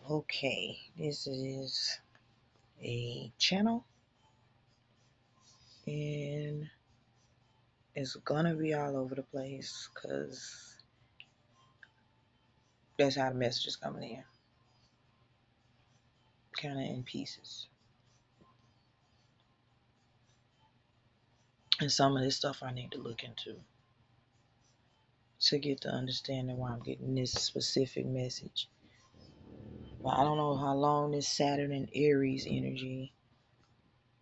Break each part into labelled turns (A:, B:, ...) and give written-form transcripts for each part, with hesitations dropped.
A: Okay, this is a channel and it's gonna be all over the place because that's how the message is coming in, kind of in pieces. And some of this stuff I need to look into to get the understanding why I'm getting this specific message. Well, I don't know how long this Saturn and Aries energy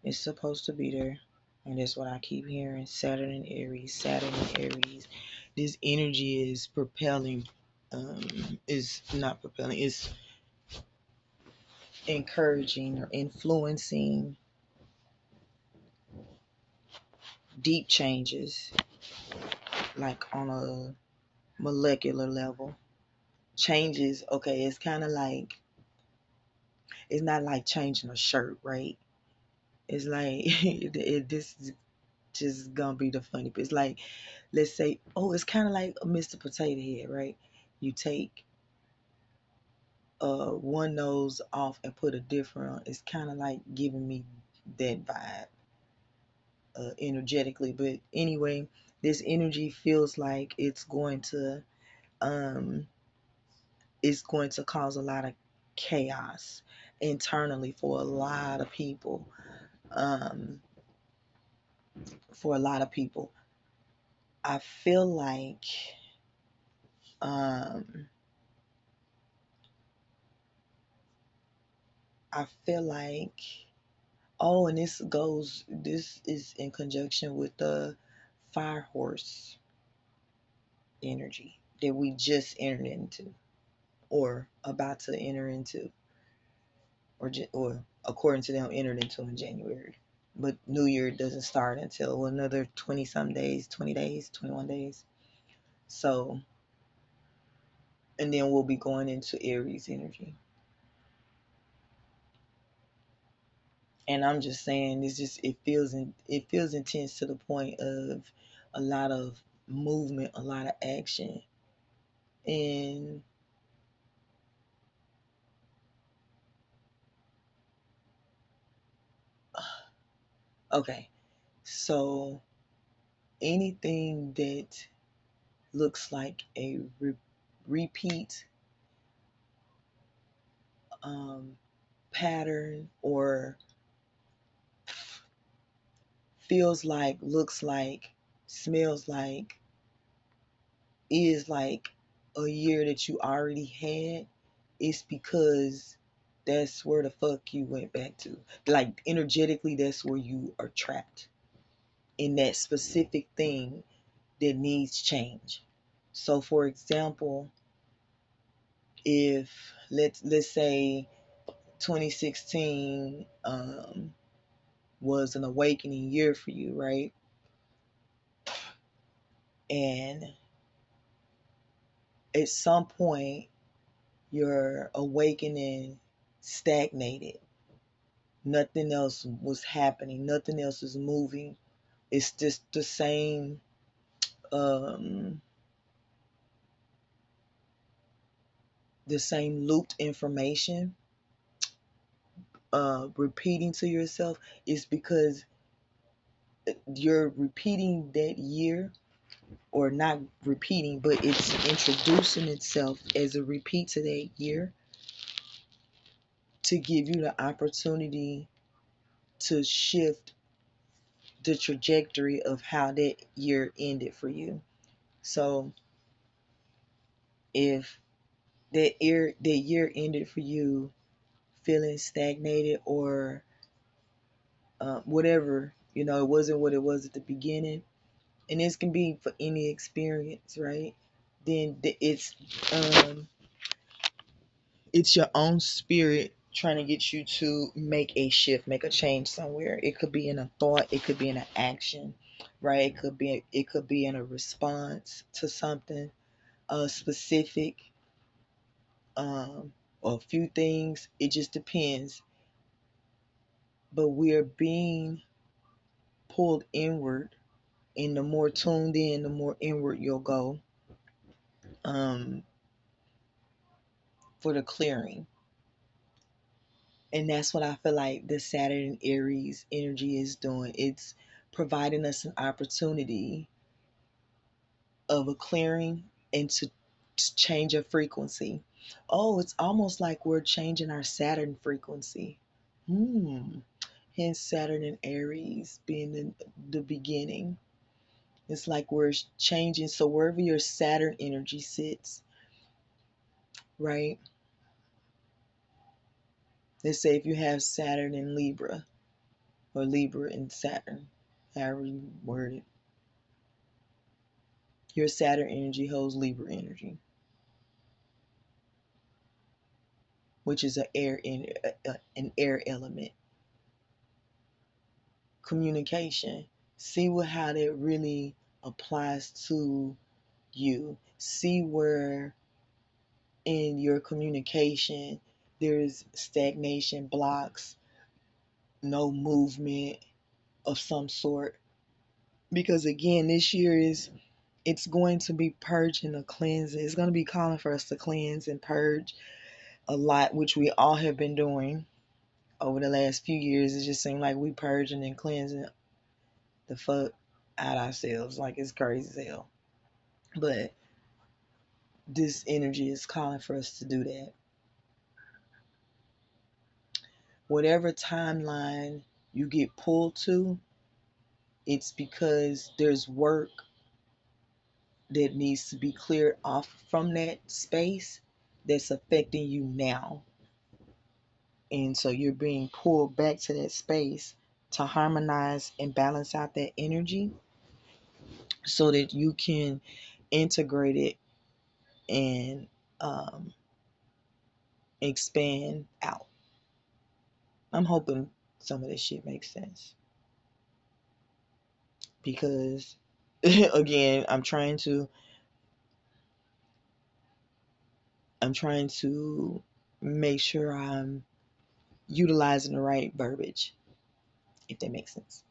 A: is supposed to be there. And that's what I keep hearing. Saturn and Aries, Saturn and Aries. This energy is propelling, is not propelling, it's encouraging or influencing deep changes, like on a molecular level. Changes, okay, it's kind of like, it's not like changing a shirt, right? It's like, this is just gonna be the funny, but it's like, let's say, oh, it's kind of like a Mr. Potato Head, right? You take one nose off and put a different on. It's kind of like giving me that vibe energetically. But anyway, this energy feels like um, it's going to cause a lot of chaos internally for a lot of people. Um, for a lot of people, I feel like um, I feel like oh, and this is in conjunction with the fire horse energy that we just entered into or about to enter into or according to them entered into in January. But New Year doesn't start until another 20 some days, 20 days, 21 days. So, and then we'll be going into Aries energy. And I'm just saying it's just it feels intense to the point of a lot of movement, a lot of action. And okay, so anything that looks like a repeat um, pattern or feels like, looks like, smells like, is like a year that you already had, it's because that's where the fuck you went back to. Like energetically, that's where you are trapped in that specific thing that needs change. So, for example, if let's say 2016 was an awakening year for you, right? And at some point, your awakening stagnated. Nothing else was happening. Nothing else is moving. It's just um, the same looped information repeating to yourself. Is because you're repeating that year, or not repeating, but it's introducing itself as a repeat to that year to give you the opportunity to shift the trajectory of how that year ended for you. So if that year ended for you feeling stagnated or whatever, it wasn't what it was at the beginning, and this can be for any experience, right? Then it's your own spirit trying to get you to make a shift, make a change somewhere. It could be in a thought, it could be in an action, right? It could be in a response to something specific, or a few things. It just depends. But we are being pulled inward, and the more tuned in, the more inward you'll go, um, for the clearing. And that's what I feel like the Saturn and Aries energy is doing. It's providing us an opportunity of a clearing and to change a frequency. Oh, it's almost like we're changing our Saturn frequency. Hmm. Hence Saturn and Aries being the beginning. It's like we're changing. So wherever your Saturn energy sits, right? Let's say if you have Saturn in Libra or Libra in Saturn, however you word it, your Saturn energy holds Libra energy, which is an air element. Communication. See what how that really applies to you. See where in your communication there's stagnation, blocks, no movement of some sort. Because again, this year is it's going to be purging or cleansing. It's going to be calling for us to cleanse and purge a lot, which we all have been doing over the last few years. It just seemed like we purging and cleansing the fuck out ourselves. Like it's crazy as hell. But this energy is calling for us to do that. Whatever timeline you get pulled to, it's because there's work that needs to be cleared off from that space that's affecting you now. And so you're being pulled back to that space to harmonize and balance out that energy so that you can integrate it and expand out. I'm hoping some of this shit makes sense because again, I'm trying to make sure I'm utilizing the right verbiage, if that makes sense.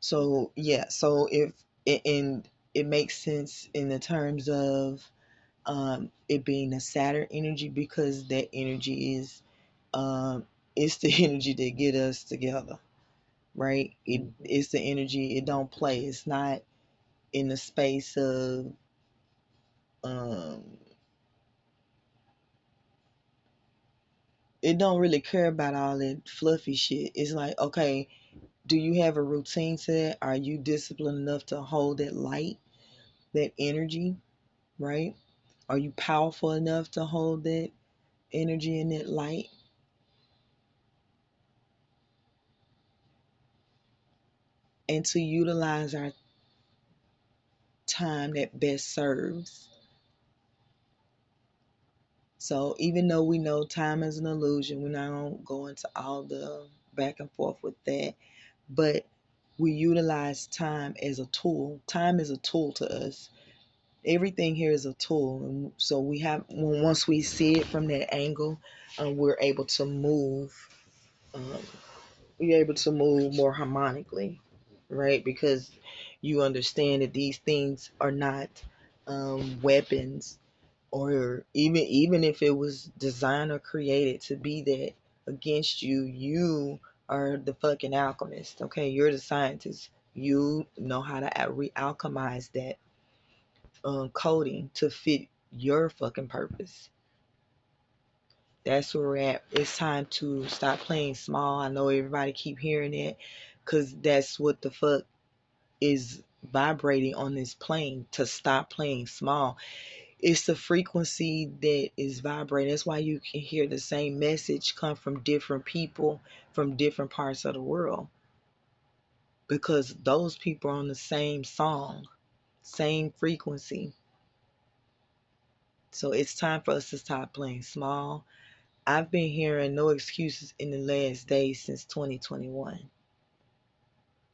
A: So yeah, so if and it makes sense in the terms of it being a Saturn energy because that energy is it's the energy that get us together, right? It's the energy. It don't play. It's not in the space of um it don't really care about all that fluffy shit. It's like, okay, do you have a routine to that? Are you disciplined enough to hold that light, that energy, right? Are you powerful enough to hold that energy and that light and to utilize our time that best serves? So even though we know time is an illusion, we're not gonna go into all the back and forth with that. But we utilize time as a tool. Time is a tool to us. Everything here is a tool, and so we have once we see it from that angle, we're able to move. Um, we're able to move more harmonically, right? Because you understand that these things are not weapons, or even if it was designed or created to be that against you, you are the fucking alchemist. Okay, you're the scientist. You know how to re-alchemize that coding to fit your fucking purpose. That's where we're at. It's time to stop playing small. I know everybody keep hearing it because that's what the fuck is vibrating on this plane, to stop playing small. It's the frequency that is vibrating. That's why you can hear the same message come from different people from different parts of the world, because those people are on the same song, same frequency. So it's time for us to stop playing small. I've been hearing no excuses in the last days since 2021.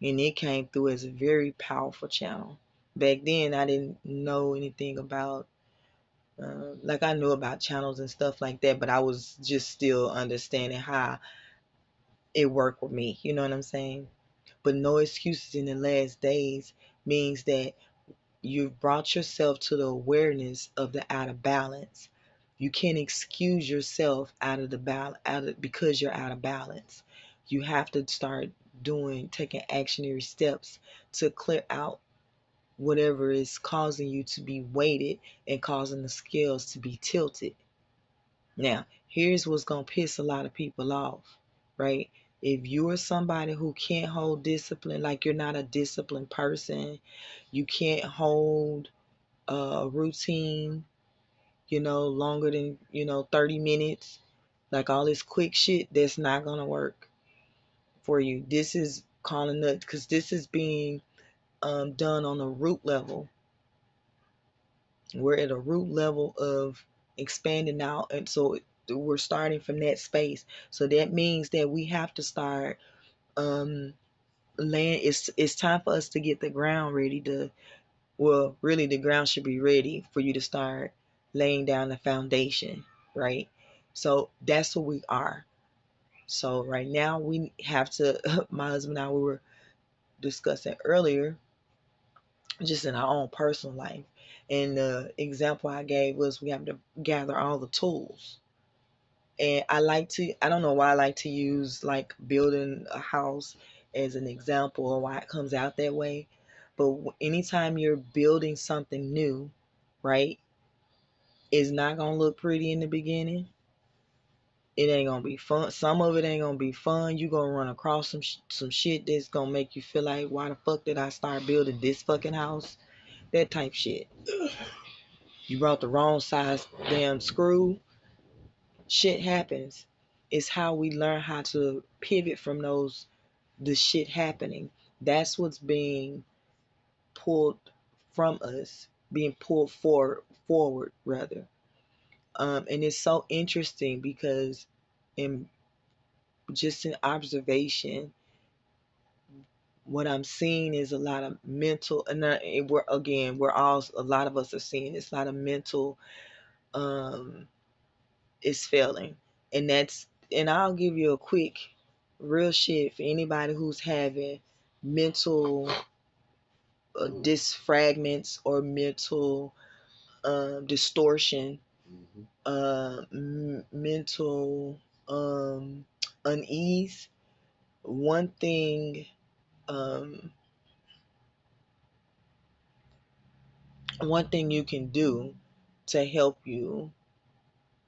A: And it came through as a very powerful channel. Back then, I didn't know anything about, like I knew about channels and stuff like that, but I was just still understanding how it worked with me. You know what I'm saying? But no excuses in the last days means that you've brought yourself to the awareness of the out of balance. You can't excuse yourself out of the because you're out of balance. You have to start taking actionary steps to clear out whatever is causing you to be weighted and causing the scales to be tilted. Now, here's what's going to piss a lot of people off, right? If you're somebody who can't hold discipline, like you're not a disciplined person, you can't hold a routine, longer than, 30 minutes, like all this quick shit, that's not going to work for you. This is calling up, because this is being done on a root level. We're at a root level of expanding out, and so we're starting from that space. So that means that we have to start laying. It's time for us to get the ground ready to. Well, really, the ground should be ready for you to start laying down the foundation, right? So that's what we are. So right now we have to. My husband and I, we were discussing earlier, just in our own personal life. And the example I gave was we have to gather all the tools. And I don't know why I like to use like building a house as an example or why it comes out that way. But anytime you're building something new, right, it's not going to look pretty in the beginning. It ain't going to be fun. Some of it ain't going to be fun. You're going to run across some shit that's going to make you feel like, why the fuck did I start building this fucking house? That type shit. You brought the wrong size damn screw. Shit happens. It's how we learn how to pivot from the shit happening. That's what's being pulled from us, being pulled forward rather. And it's so interesting because in just an observation, what I'm seeing is a lot of mental, and we're all, a lot of us are seeing it's a lot of mental um is failing. And I'll give you a quick real shit for anybody who's having mental disfragments or mental distortion, mental unease. One thing, um, one thing you can do to help you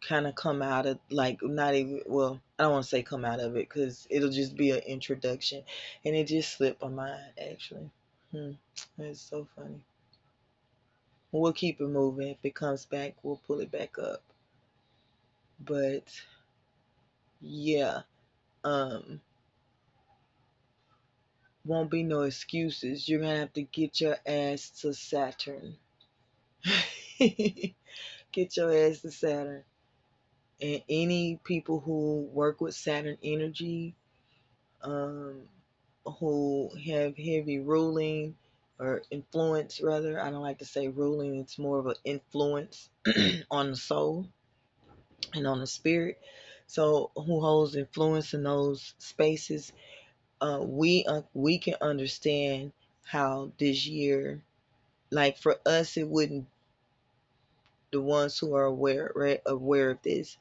A: kind of come out of, like, not even, well, I don't want to say come out of it because it'll just be an introduction, and it just slipped my mind actually. It's so funny. We'll keep it moving. If it comes back, we'll pull it back up. But yeah, um won't be no excuses. You're gonna have to get your ass to Saturn. Get your ass to Saturn. And any people who work with Saturn energy, um, who have heavy ruling or influence, rather, I don't like to say ruling, it's more of an influence on the soul and on the spirit. So, who holds influence in those spaces? We can understand how this year, like for us, it wouldn't, the ones who are aware, right, aware of this,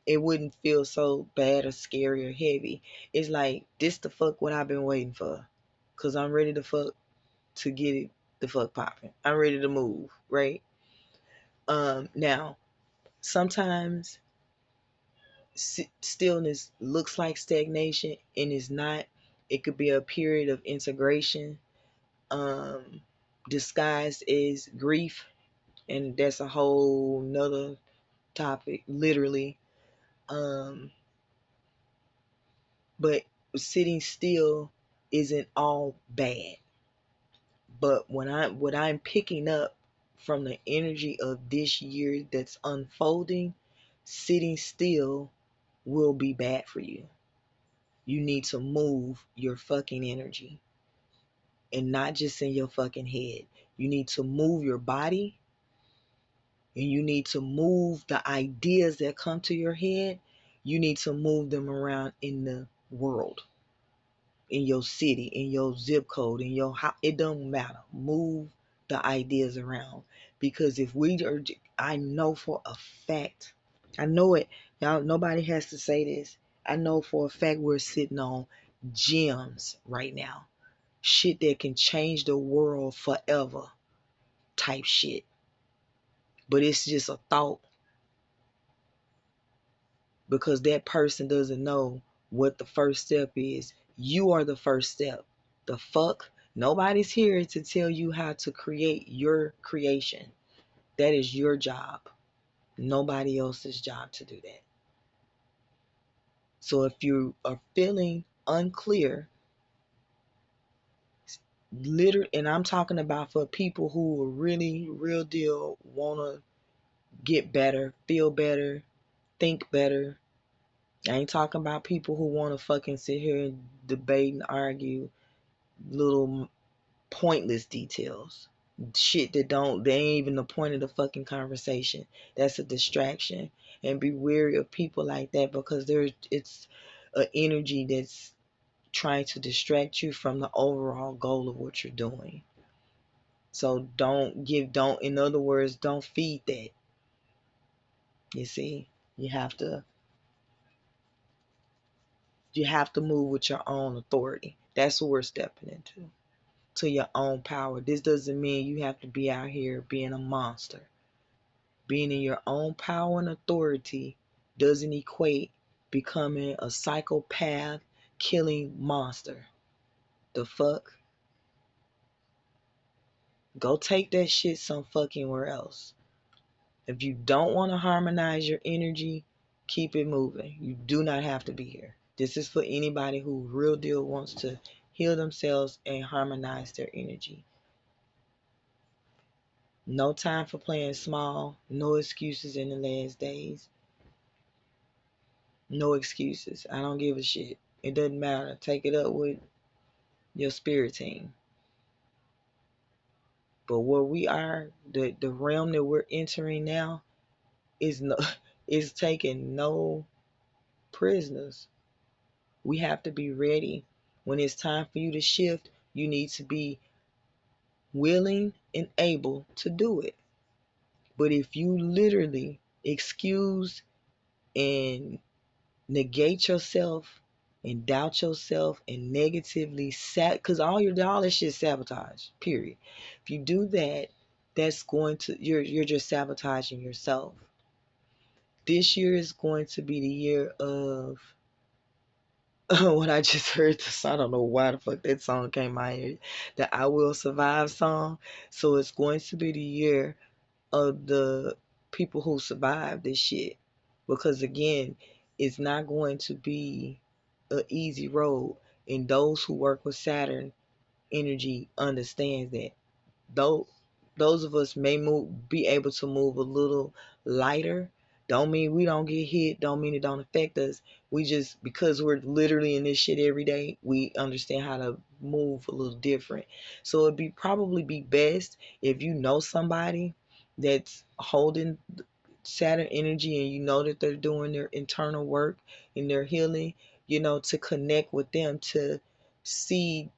A: it wouldn't feel so bad or scary or heavy. It's like, this the fuck what I've been waiting for. Cause I'm ready to fuck, to get it the fuck popping. I'm ready to move, right? Now, sometimes stillness looks like stagnation and is not. It could be a period of integration, um, disguised as grief, and that's a whole nother topic, literally. Um, but sitting still isn't all bad. But what I'm picking up from the energy of this year that's unfolding, sitting still will be bad for you. You need to move your fucking energy, and not just in your fucking head. You need to move your body, and you need to move the ideas that come to your head. You need to move them around in the world, in your city, in your zip code, in your house. It don't matter. Move the ideas around, because if we are, I know for a fact, I know it. Y'all, nobody has to say this. I know for a fact we're sitting on gems right now. Shit that can change the world forever type shit. But it's just a thought because that person doesn't know what the first step is. You are the first step. The fuck? Nobody's here to tell you how to create your creation. That is your job. Nobody else's job to do that. So if you are feeling unclear, literally, and I'm talking about for people who are really real deal want to get better, feel better, think better. I ain't talking about people who want to fucking sit here and debate and argue little pointless details. Shit that don't, they ain't even the point of the fucking conversation. That's a distraction. And be wary of people like that because it's an energy that's trying to distract you from the overall goal of what you're doing. So in other words, don't feed that. You see, you have to move with your own authority. That's what we're stepping into. To your own power. This doesn't mean you have to be out here being a monster. Being in your own power and authority doesn't equate becoming a psychopath killing monster. The fuck? Go take that shit some fucking where else. If you don't want to harmonize your energy, keep it moving. You do not have to be here. This is for anybody who real deal wants to heal themselves and harmonize their energy. No time for playing small. No excuses in the last days. No excuses. I don't give a shit. It doesn't matter. Take it up with your spirit team. But where we are, the realm that we're entering now is no is taking no prisoners. We have to be ready. When it's time for you to shift, you need to be willing and able to do it. But if you literally excuse and negate yourself and doubt yourself and negatively because all this shit is sabotage, period. If you do that, that's going to you're just sabotaging yourself. This year is going to be the year of when I just heard this, I don't know why the fuck that song came out here, the I Will Survive song. So it's going to be the year of the people who survive this shit. Because again, it's not going to be an easy road. And those who work with Saturn energy understands that. Though those of us may be able to move a little lighter, don't mean we don't get hit, don't mean it don't affect us. We just, because we're literally in this shit every day, we understand how to move a little different. So it'd probably be best if you know somebody that's holding Saturn energy and you know that they're doing their internal work and their healing, to connect with them to see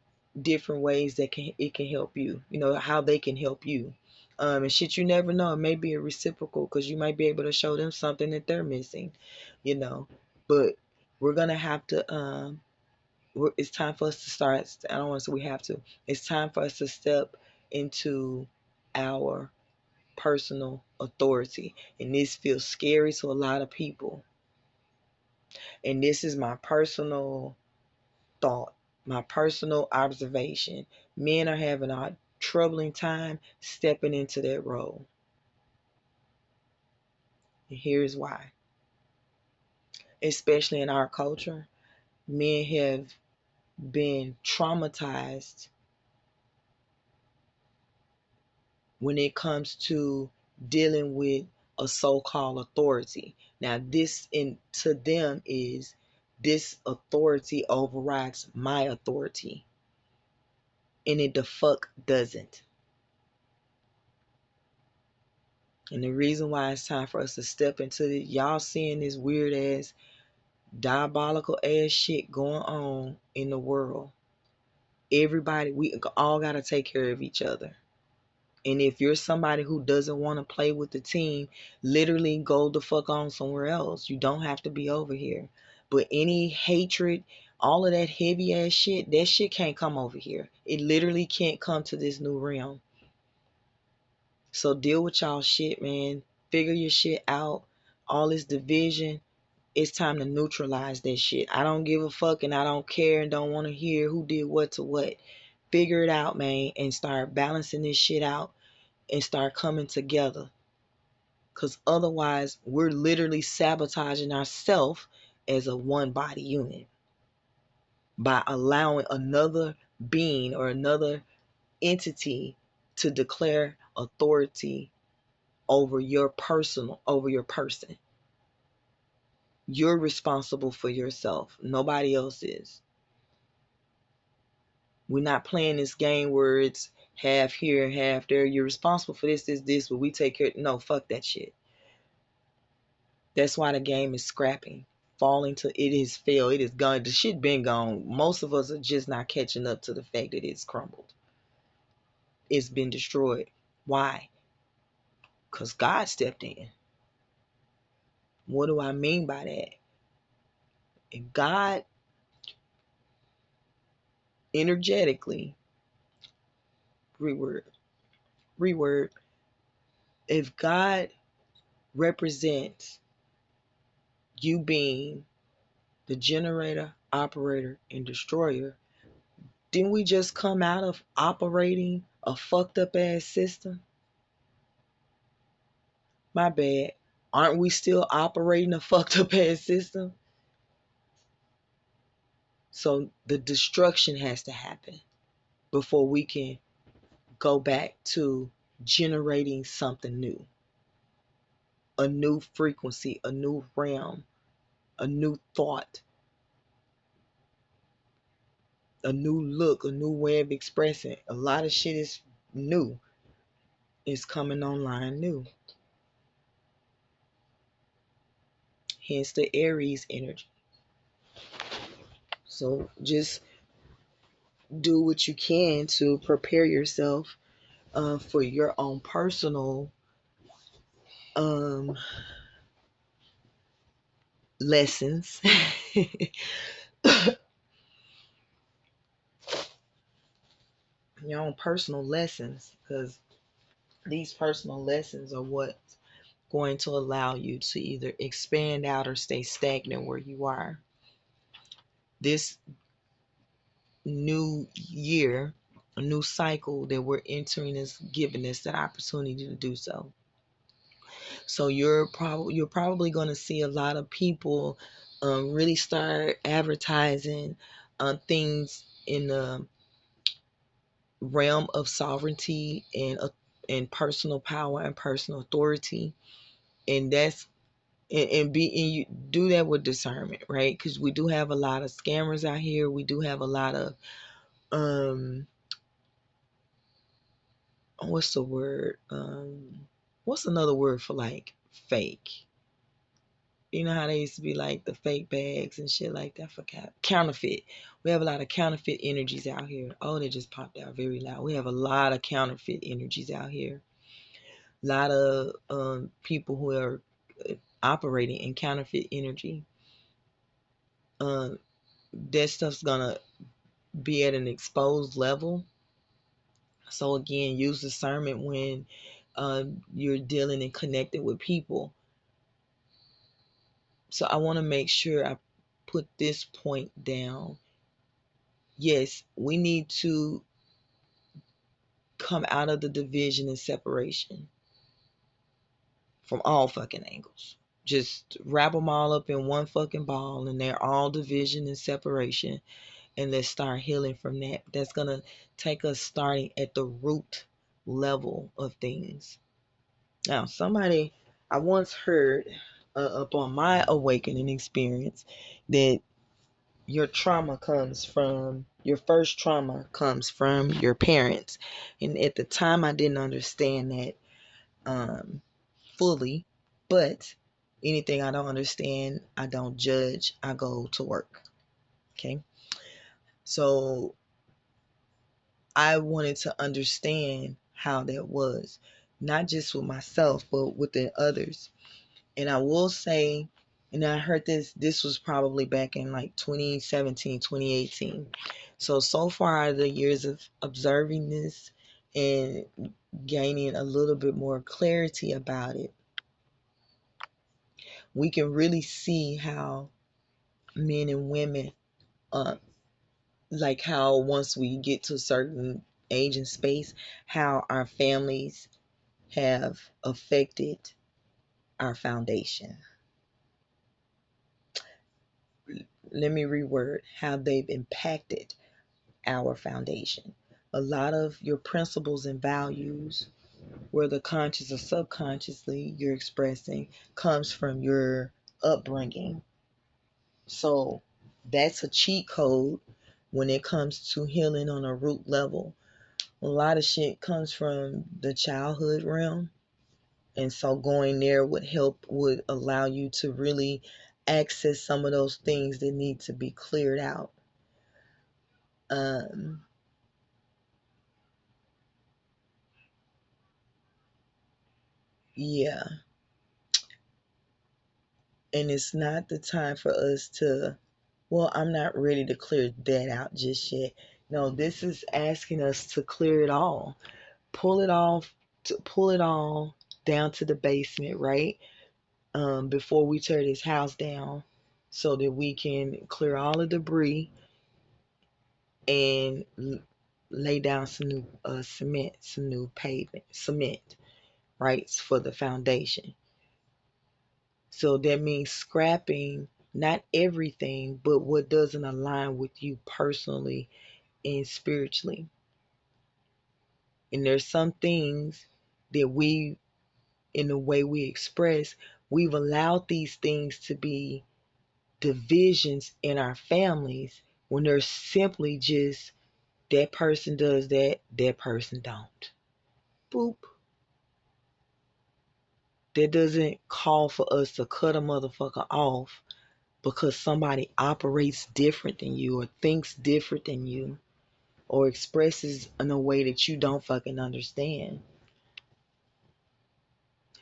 A: different ways that it can help you, how they can help you. And shit, you never know. It may be a reciprocal because you might be able to show them something that they're missing, But we're gonna have to. It's time for us to start. I don't want to say we have to. It's time for us to step into our personal authority. And this feels scary to a lot of people. And this is my personal thought, my personal observation. Men are having a troubling time stepping into that role. And here's why. Especially in our culture, men have been traumatized when it comes to dealing with a so-called authority. Now, to them is this authority overrides my authority, and it the fuck doesn't. And the reason why it's time for us to step into y'all seeing this weird ass, diabolical ass shit going on in the world. Everybody, we all gotta take care of each other. And if you're somebody who doesn't want to play with the team, literally go the fuck on somewhere else. You don't have to be over here. But any hatred, all of that heavy ass shit, that shit can't come over here. It literally can't come to this new realm. So deal with y'all shit, man. Figure your shit out. All this division, it's time to neutralize that shit. I don't give a fuck and I don't care and don't want to hear who did what to what. Figure it out, man, and start balancing this shit out and start coming together. Because otherwise, we're literally sabotaging ourselves as a one body unit by allowing another being or another entity to declare authority over your person. You're responsible for yourself. Nobody else is. We're not playing this game where it's half here, half there. You're responsible for this, but we take care. No, fuck that shit. That's why the game is scrapping. Falling to it is failed. It is gone. The shit been gone. Most of us are just not catching up to the fact that it's crumbled. It's been destroyed. Why? Because God stepped in. What do I mean by that? If God energetically, reword, if God represents you being the generator, operator, and destroyer, didn't we just come out of operating a fucked up ass system? My bad. Aren't we still operating a fucked up ass system? So the destruction has to happen before we can go back to generating something new. A new frequency, a new realm, a new thought, a new look, a new way of expressing. A lot of shit is new. It's coming online new. Hence the Aries energy. So just do what you can to prepare yourself for your own personal lessons. Your own personal lessons, because these personal lessons are what's going to allow you to either expand out or stay stagnant where you are. This new year, a new cycle that we're entering is giving us that opportunity to do so. So you're probably going to see a lot of people really start advertising things in the realm of sovereignty and personal power and personal authority, and that's and you do that with discernment, right? Because we do have a lot of scammers out here. We do have a lot of what's the word? What's another word for like fake? You know how they used to be like the fake bags and shit like that for counterfeit. We have a lot of counterfeit energies out here. Oh, they just popped out very loud. We have a lot of counterfeit energies out here. A lot of people who are operating in counterfeit energy. That stuff's gonna be at an exposed level. So again, use discernment when you're dealing and connecting with people. So I want to make sure I put this point down. Yes, we need to come out of the division and separation from all fucking angles. Just wrap them all up in one fucking ball and they're all division and separation. And let's start healing from that. That's going to take us starting at the root level of things. Now, I once heard upon my awakening experience that your first trauma comes from your parents. And at the time, I didn't understand that fully, but anything I don't understand, I don't judge, I go to work. Okay. So I wanted to understand how that was, not just with myself, but within others. And I will say, and I heard this was probably back in like 2017, 2018. So far out of the years of observing this and gaining a little bit more clarity about it, we can really see how men and women, uh, like how once we get to a certain age and space, how our families have affected our foundation. Let me reword, how they've impacted our foundation. A lot of your principles and values, whether conscious or subconsciously you're expressing, comes from your upbringing. So that's a cheat code when it comes to healing on a root level. A lot of shit comes from the childhood realm. And so going there would allow you to really access some of those things that need to be cleared out. Um, yeah. And it's not the time for us to, well, I'm not ready to clear that out just yet. No, this is asking us to clear it all. Pull it off, to pull it all down to the basement, right? Before we tear this house down, so that we can clear all the debris and lay down some new cement, some new pavement, cement, right, for the foundation. So that means scrapping not everything, but what doesn't align with you personally and spiritually. And there's some things that we, in the way we express, we've allowed these things to be divisions in our families when they're simply just that person does that, that person don't. Boop. That doesn't call for us to cut a motherfucker off because somebody operates different than you or thinks different than you or expresses in a way that you don't fucking understand.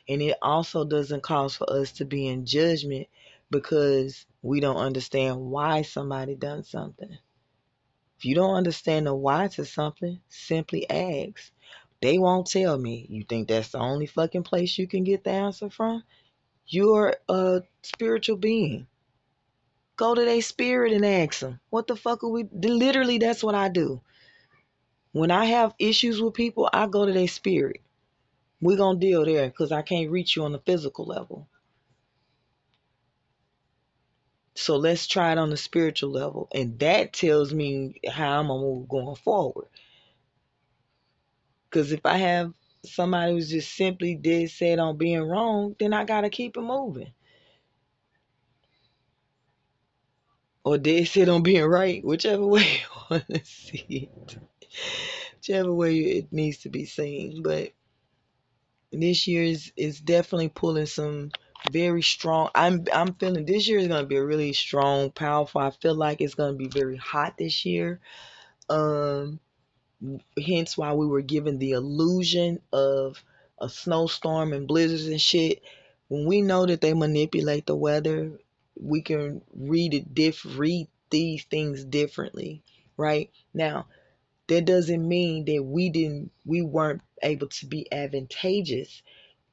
A: And it also doesn't cause for us to be in judgment because we don't understand why somebody done something. If you don't understand the why to something, simply ask. They won't tell me. You think that's the only fucking place you can get the answer from? You're a spiritual being. Go to their spirit and ask them. What the fuck are we? Literally, that's what I do. When I have issues with people, I go to their spirit. We're going to deal there because I can't reach you on the physical level. So let's try it on the spiritual level. And that tells me how I'm going to move going forward. Because if I have somebody who's just simply dead set on being wrong, then I got to keep it moving. Or dead set on being right, whichever way you want to see it. Whichever way it needs to be seen. But this year is definitely pulling some very strong. I'm feeling this year is gonna be a really strong, powerful. I feel like it's gonna be very hot this year. Um, Hence why we were given the illusion of a snowstorm and blizzards and shit. When we know that they manipulate the weather, we can read these things differently, right? Now, that doesn't mean that we weren't able to be advantageous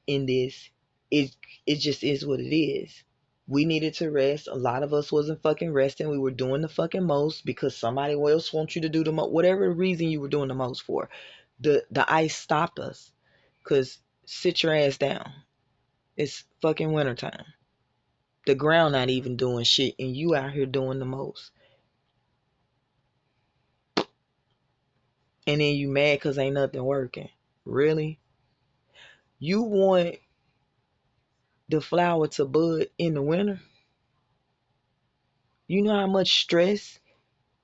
A: in this. It just is what it is. We needed to rest. A lot of us wasn't fucking resting. We were doing the fucking most because somebody else wants you to do the most. Whatever reason you were doing the most for, the ice stopped us. Cause sit your ass down. It's fucking wintertime. The ground not even doing shit, and you out here doing the most. And then you mad cause ain't nothing working. Really? You want the flower to bud in the winter? You know how much stress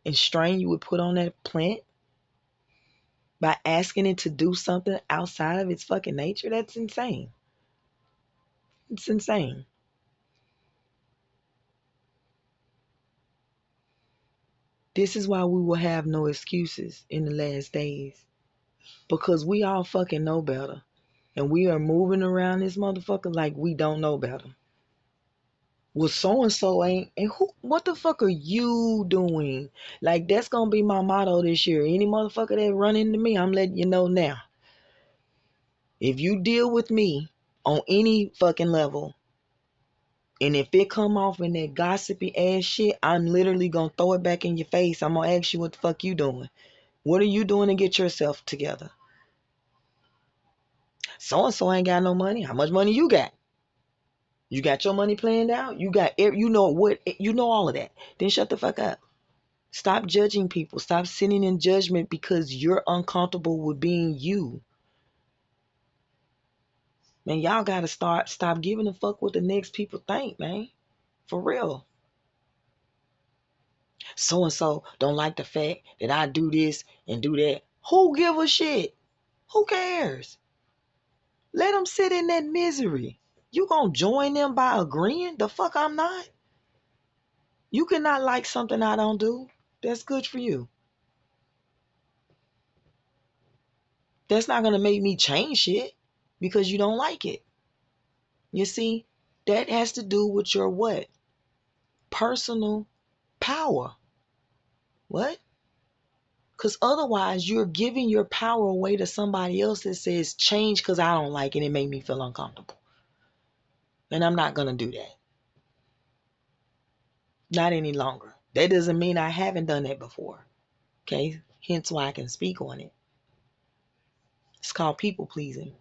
A: and strain you would put on that plant by asking it to do something outside of its fucking nature? That's insane. It's insane. This is why we will have no excuses in the last days. Because we all fucking know better. And we are moving around this motherfucker like we don't know better. Well, so and so ain't, and who? What the fuck are you doing? Like that's gonna be my motto this year. Any motherfucker that run into me, I'm letting you know now. If you deal with me on any fucking level, and if it come off in that gossipy ass shit, I'm literally gonna throw it back in your face. I'm gonna ask you what the fuck you doing. What are you doing to get yourself together? So and so ain't got no money. How much money you got? You got your money planned out? You know what, you know all of that. Then shut the fuck up. Stop judging people. Stop sitting in judgment because you're uncomfortable with being you. Man, y'all gotta stop giving a fuck what the next people think, man. For real. So and so don't like the fact that I do this and do that. Who give a shit? Who cares? Let them sit in that misery. You gonna join them by agreeing? The fuck I'm not. You cannot like something I don't do. That's good for you. That's not gonna make me change shit because you don't like it. You see, that has to do with your what? Personal power. What? Because otherwise, you're giving your power away to somebody else that says change because I don't like it and it make me feel uncomfortable. And I'm not going to do that. Not any longer. That doesn't mean I haven't done that before. Okay? Hence why I can speak on it. It's called people pleasing.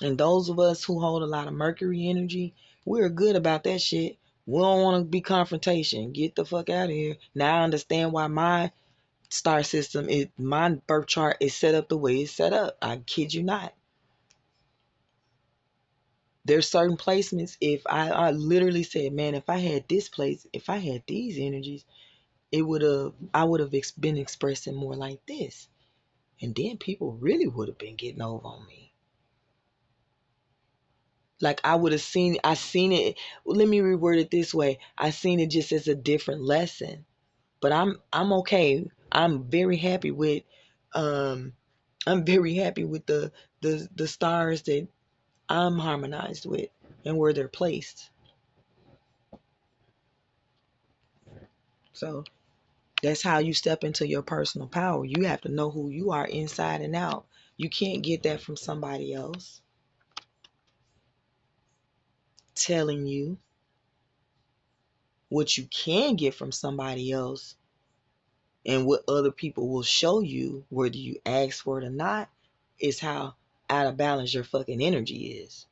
A: And those of us who hold a lot of Mercury energy, we're good about that shit. We don't want to be confrontation. Get the fuck out of here. Now I understand why my star system is, my birth chart is set up the way it's set up. I kid you not. There's certain placements. If I literally said, man, if I had this place, if I had these energies, I would have been expressing more like this. And then people really would have been getting over on me. Like I seen it. Let me reword it this way. I seen it just as a different lesson. But I'm okay. Um I'm very happy with the stars that I'm harmonized with and where they're placed. So that's how you step into your personal power. You have to know who you are inside and out. You can't get that from somebody else telling you. What you can get from somebody else and what other people will show you, whether you ask for it or not, is how out of balance your fucking energy is.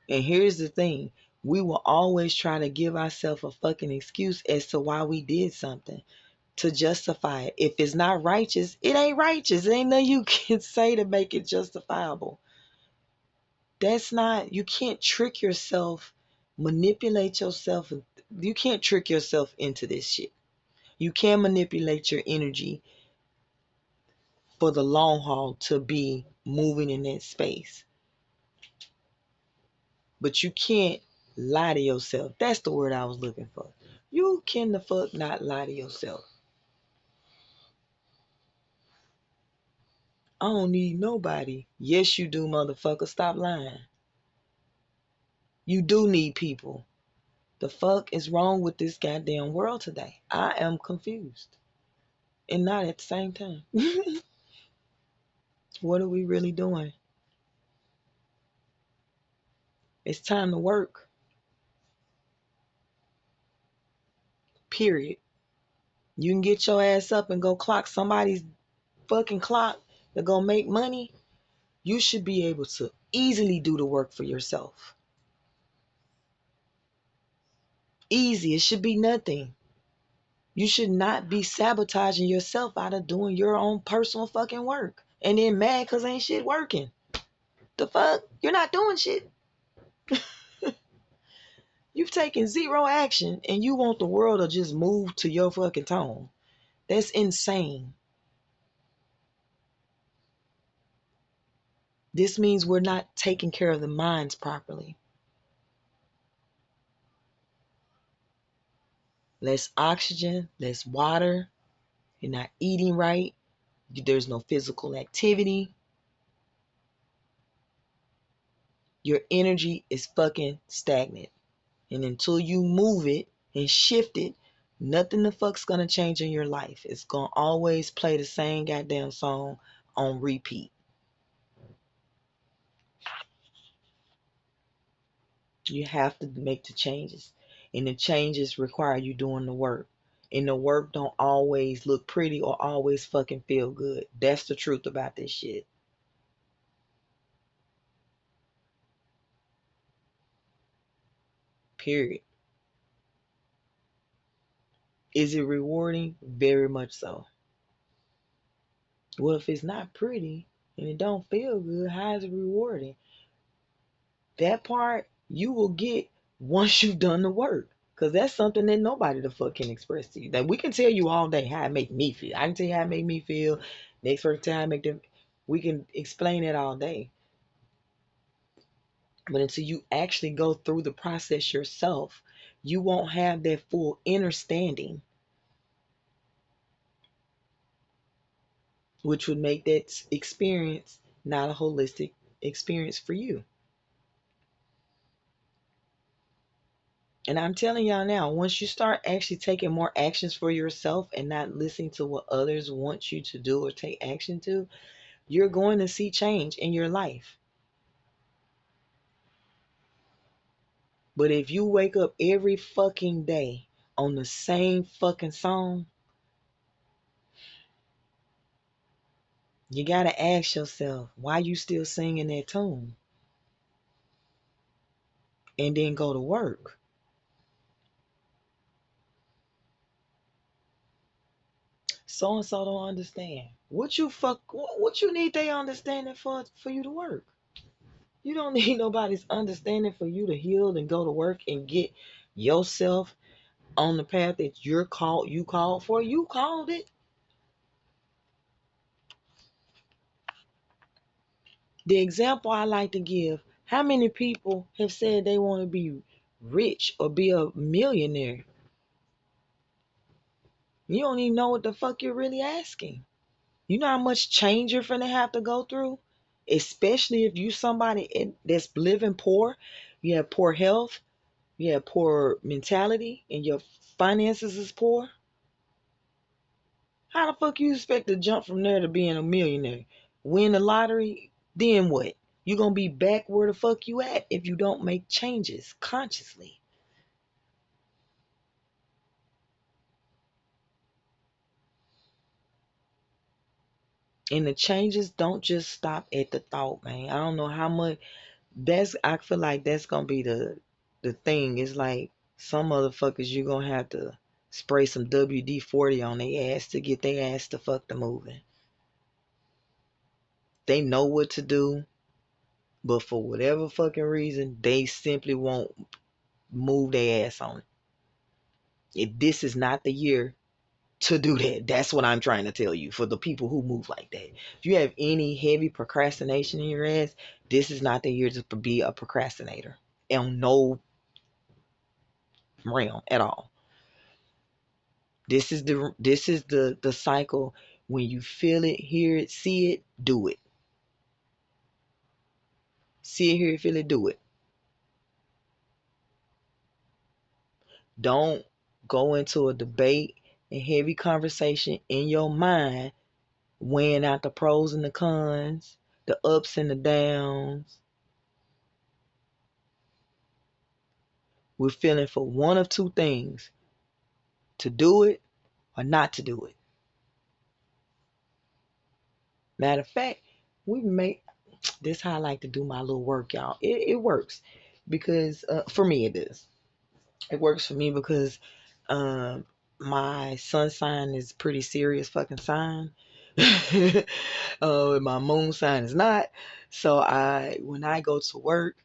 A: And here's the thing, we will always try to give ourselves a fucking excuse as to why we did something to justify it. If it's not righteous, it ain't righteous. There ain't nothing you can say to make it justifiable. That's not, you can't trick yourself, manipulate yourself. You can't trick yourself into this shit. You can manipulate your energy for the long haul to be moving in that space. But you can't lie to yourself. That's the word I was looking for. You can the fuck not lie to yourself. I don't need nobody. Yes, you do, motherfucker. Stop lying. You do need people. The fuck is wrong with this goddamn world today? I am confused. And not at the same time. What are we really doing? It's time to work. Period. You can get your ass up and go clock somebody's fucking clock to go make money. You should be able to easily do the work for yourself. Easy. It should be nothing. You should not be sabotaging yourself out of doing your own personal fucking work. And then mad because ain't shit working. The fuck? You're not doing shit. You've taken zero action and you want the world to just move to your fucking tone. That's insane. This means we're not taking care of the minds properly. less oxygen, less water. You're not eating right. There's no physical activity. Your energy is fucking stagnant. And until you move it and shift it, nothing the fuck's gonna change in your life. It's gonna always play the same goddamn song on repeat. You have to make the changes. And the changes require you doing the work. And the work don't always look pretty or always fucking feel good. That's the truth about this shit. Period. Is it rewarding? Very much so. Well, if it's not pretty and it don't feel good, how is it rewarding? That part you will get once you've done the work. Cause that's something that nobody the fuck can express to you. That we can tell you all day how it make me feel. I can tell you how it make me feel. Next person tell how it make them. We can explain it all day. But until you actually go through the process yourself, you won't have that full understanding, which would make that experience not a holistic experience for you. And I'm telling y'all now, once you start actually taking more actions for yourself and not listening to what others want you to do or take action to, you're going to see change in your life. But if you wake up every fucking day on the same fucking song, you got to ask yourself, why you still singing that tune? And then go to work. So and so don't understand. What you need they understanding for you to work? You don't need nobody's understanding for you to heal and go to work and get yourself on the path that you called for. You called it. The example I like to give, how many people have said they want to be rich or be a millionaire? You don't even know what the fuck you're really asking. You know how much change you're finna have to go through? Especially if you somebody that's living poor, you have poor health, you have poor mentality, and your finances is poor. How the fuck you expect to jump from there to being a millionaire? Win the lottery, then what? You gonna be back where the fuck you at if you don't make changes consciously. And the changes don't just stop at the thought, man. I don't know how much I feel like that's gonna be the thing. It's like some motherfuckers you gonna have to spray some WD-40 on their ass to get their ass to fuck to moving. They know what to do, but for whatever fucking reason, they simply won't move their ass on it. If this is not the year to do that, that's what I'm trying to tell you for the people who move like that. If you have any heavy procrastination in your ass, this is not the year to be a procrastinator on no realm at all. This is the cycle. When you feel it, hear it, see it, do it. See it, hear it, feel it, do it. Don't go into a debate and heavy conversation in your mind, weighing out the pros and the cons, the ups and the downs. We're feeling for one of two things: to do it or not to do it. Matter of fact, we make this how I like to do my little work, y'all. It works because for me it is. It works for me because um, my sun sign is pretty serious fucking sign. My moon sign is not. So when I go to work,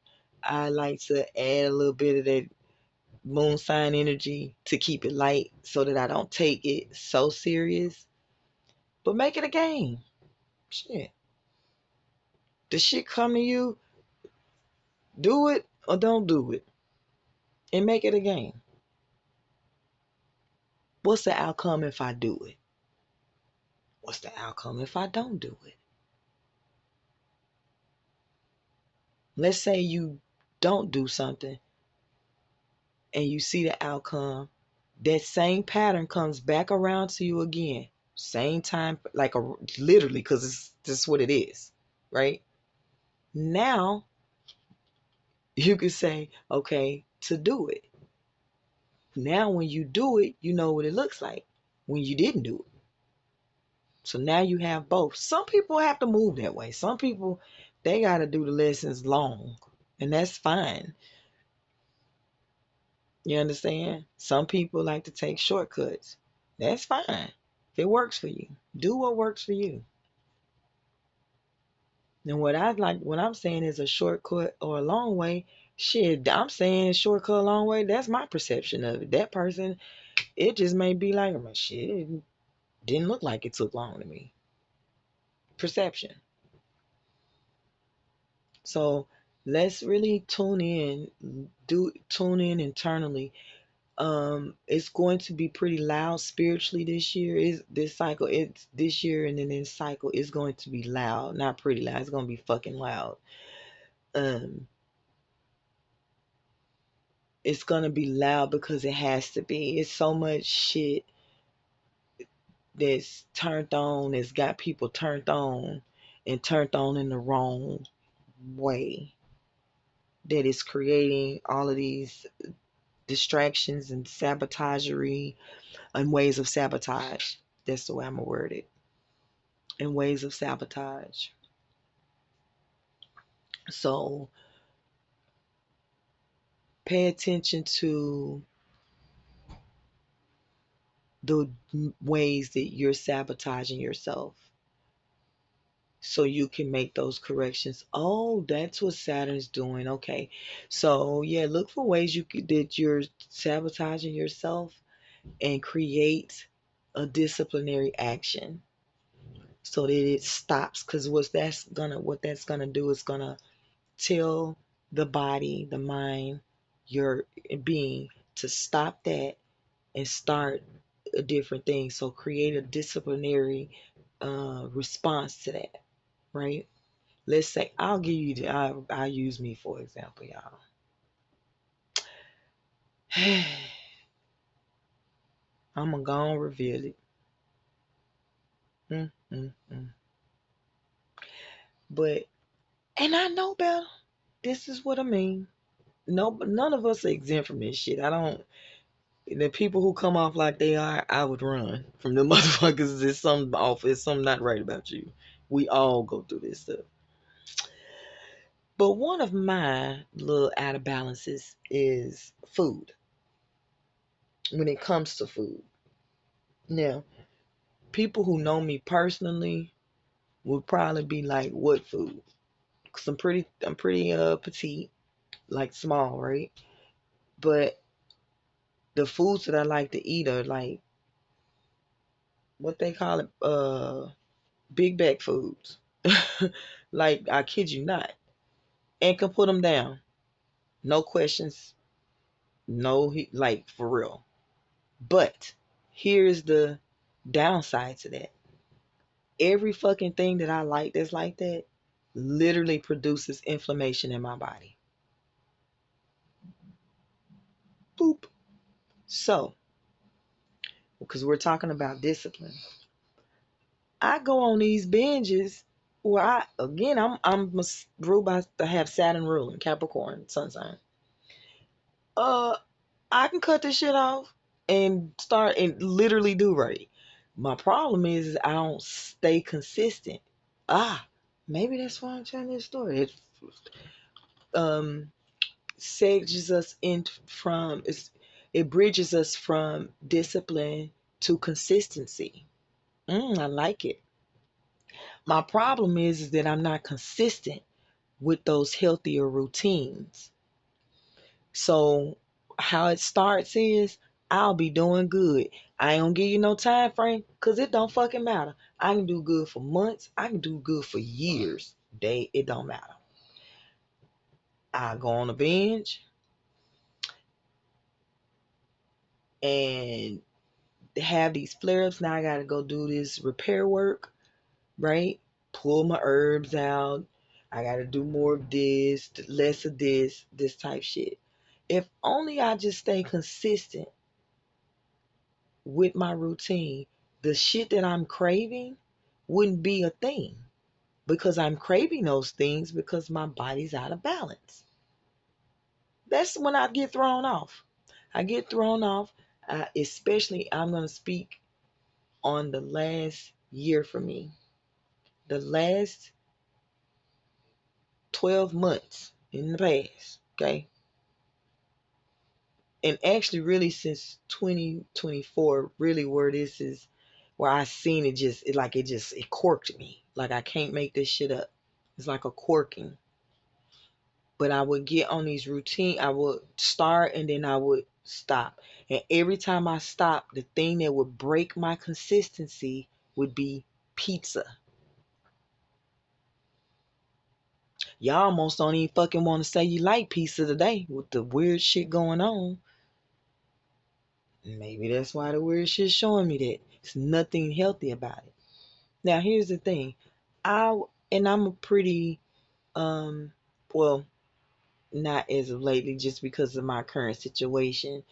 A: I like to add a little bit of that moon sign energy to keep it light so that I don't take it so serious. But make it a game. Shit. The shit come to you, do it or don't do it. And make it a game. What's the outcome if I do it? What's the outcome if I don't do it? Let's say you don't do something and you see the outcome. That same pattern comes back around to you again. Same time, like literally, because it's just what it is, right? Now you could say, okay, to do it. Now, when you do it, you know what it looks like when you didn't do it. So now you have both. Some people have to move that way. Some people, they got to do the lessons long, and that's fine. You understand? Some people like to take shortcuts. That's fine. If it works for you, do what works for you. And what I'm saying is a shortcut or a long way. Shit, I'm saying shortcut, a long way. That's my perception of it. That person, it just may be like, oh, shit, it didn't look like it took long to me. Perception. So let's really tune in internally. It's going to be pretty loud spiritually this year. Is this cycle? It's this year, and then this cycle is going to be loud, not pretty loud. It's going to be fucking loud. Um, it's going to be loud because it has to be. It's so much shit that's turned on. It's got people turned on and turned on in the wrong way. That is creating all of these distractions and sabotagery and ways of sabotage. That's the way I'm gonna word it. And ways of sabotage. So pay attention to the ways that you're sabotaging yourself so you can make those corrections. Oh, that's what Saturn's doing. Okay. So yeah, look for ways that you're sabotaging yourself and create a disciplinary action so that it stops, because what that's gonna do is gonna tell the body, the mind, your being to stop that and start a different thing. So create a disciplinary response to that, right? Let's say I'll give you I'll use me for example, y'all. I'm gonna go and reveal it. Mm, mm, mm. But and I know better. This is what I mean. No, none of us are exempt from this shit. I don't. The people who come off like they are, I would run from the motherfuckers. There's something off. There's something not right about you. We all go through this stuff. But one of my little out of balances is food. When it comes to food, now people who know me personally would probably be like, "What food?" Because I'm pretty petite, like small, right? But the foods that I like to eat are like what they call it, big bag foods. Like, I kid you not. And can put them down. No questions. No, like, for real. But here's the downside to that. Every fucking thing that I like that's like that literally produces inflammation in my body. Boop. So, because we're talking about discipline, I go on these binges where I'm ruled by to have Saturn ruling Capricorn sun sign. Uh, I can cut this shit off and start and literally do right. My problem is I don't stay consistent. Ah, maybe that's why I'm telling this story. It um sages us in from it bridges us from discipline to consistency. I like it. My problem is that I'm not consistent with those healthier routines. So how it starts is I'll be doing good. I ain't gonna give you no time frame because it don't fucking matter. I can do good for months. I can do good for years. It don't matter. I go on a binge and have these flare ups. Now I got to go do this repair work, right? Pull my herbs out. I got to do more of this, less of this type shit. If only I just stay consistent with my routine, the shit that I'm craving wouldn't be a thing, because I'm craving those things because my body's out of balance. That's when I get thrown off. I get thrown off, especially I'm going to speak on the last year for me. The last 12 months in the past, okay? And actually, really, since 2024, really, where this is, where I seen it just, it corked me. Like, I can't make this shit up. It's like a corking. But I would get on these routine. I would start and then I would stop. And every time I stopped, the thing that would break my consistency would be pizza. Y'all almost don't even fucking want to say you like pizza today with the weird shit going on. Maybe that's why the weird shit's showing me that it's nothing healthy about it. Now here's the thing. I I'm a pretty well, not as of lately, just because of my current situation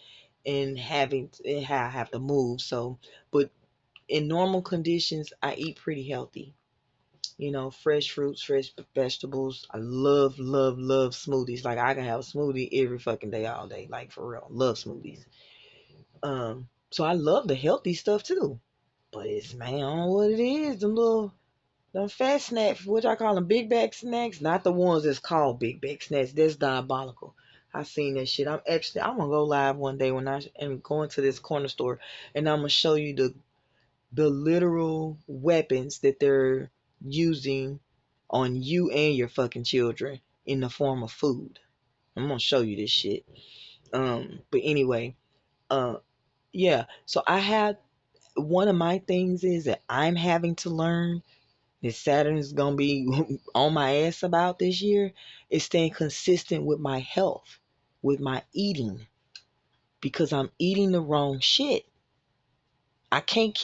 A: and how I have to move. So, but in normal conditions, I eat pretty healthy. You know, fresh fruits, fresh vegetables. I love, love, love smoothies. Like, I can have a smoothie every fucking day, all day. Like, for real, love smoothies. So I love the healthy stuff too. But it's, man, I don't know what it is. Them fast snacks, which I call them big bag snacks, not the ones that's called big bag snacks. That's diabolical. I seen that shit. I'm gonna go live one day when I am going to this corner store, and I'm gonna show you the literal weapons that they're using on you and your fucking children in the form of food. I'm gonna show you this shit. But anyway, uh, yeah. So I had one of my things is that I'm having to learn that Saturn is gonna be on my ass about this year is staying consistent with my health, with my eating, because I'm eating the wrong shit. I can't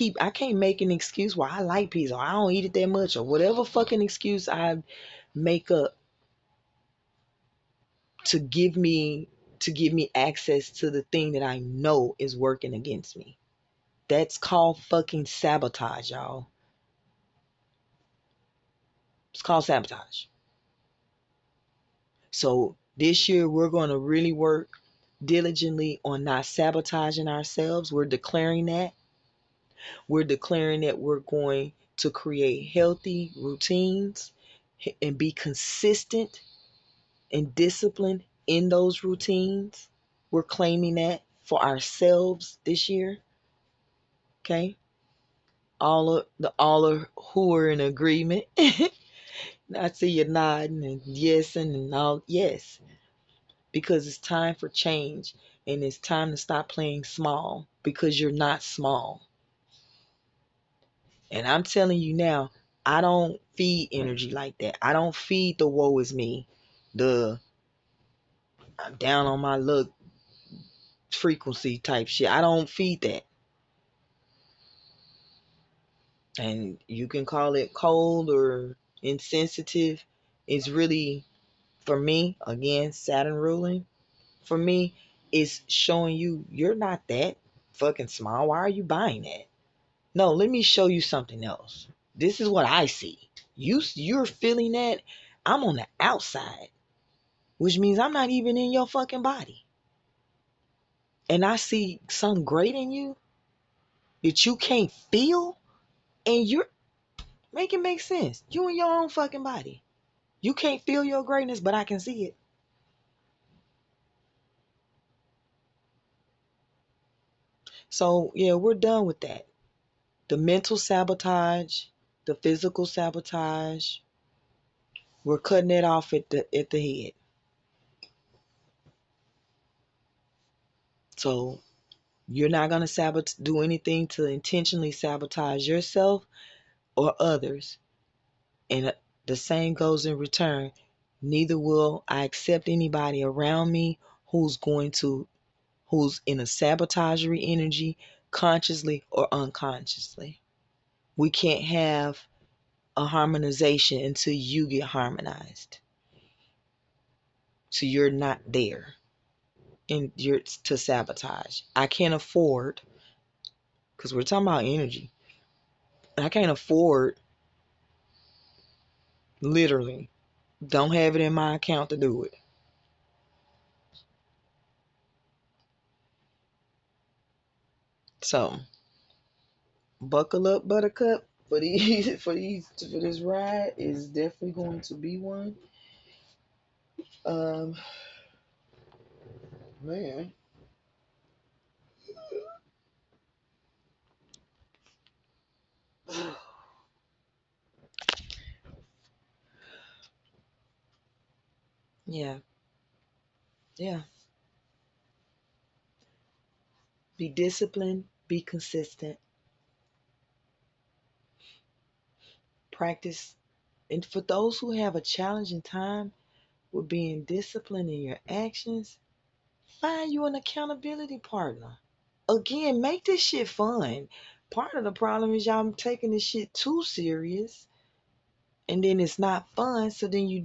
A: make an excuse why I like pizza or I don't eat it that much or whatever fucking excuse I make up to give me access to the thing that I know is working against me. That's called fucking sabotage, y'all. It's called sabotage. So this year we're going to really work diligently on not sabotaging ourselves. We're declaring that we're going to create healthy routines and be consistent and disciplined in those routines. We're claiming that for ourselves this year. Okay. All of who are in agreement. I see you nodding and yes and all. Yes, because it's time for change, and it's time to stop playing small, because you're not small. And I'm telling you now, I don't feed energy like that. I don't feed the woe is me, the I'm down on my luck frequency type shit. I don't feed that. And you can call it cold or insensitive. It's really, for me, again, Saturn ruling, for me, it's showing you you're not that fucking small. Why are you buying that? No, let me show you something else. This is what I see. You're feeling that. I'm on the outside, which means I'm not even in your fucking body. And I see something great in you that you can't feel, and you're make it make sense. You in your own fucking body. You can't feel your greatness, but I can see it. So yeah, we're done with that. The mental sabotage, the physical sabotage, we're cutting it off at the head. So you're not going to do anything to intentionally sabotage yourself or others. And the same goes in return. Neither will I accept anybody around me who's in a sabotagery energy, consciously or unconsciously. We can't have a harmonization until you get harmonized. So you're not there and you're to sabotage. I can't afford, because we're talking about energy, I can't afford, literally, don't have it in my account to do it. So buckle up, Buttercup. For this ride is definitely going to be one. Um, man, yeah, yeah. Be disciplined. Be consistent. Practice. And for those who have a challenging time with being disciplined in your actions, find you an accountability partner. Again, make this shit fun. Part of the problem is y'all taking this shit too serious, and then it's not fun, so then you're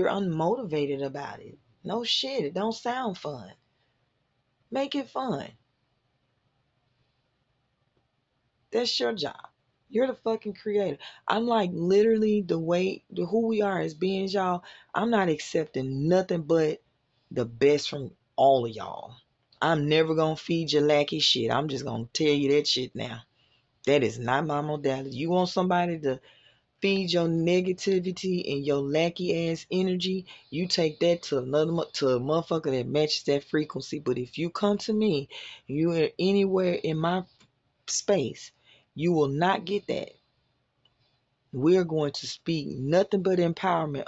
A: unmotivated about it. No shit, it don't sound fun. Make it fun. That's your job. You're the fucking creator. I'm like literally who we are as beings, y'all. I'm not accepting nothing but the best from all of y'all. I'm never gonna feed your lackey shit. I'm just gonna tell you that shit now. That is not my modality. You want somebody to feed your negativity and your lackey ass energy, you take that to to a motherfucker that matches that frequency. But if you come to me, you are anywhere in my space, you will not get that. We're going to speak nothing but empowerment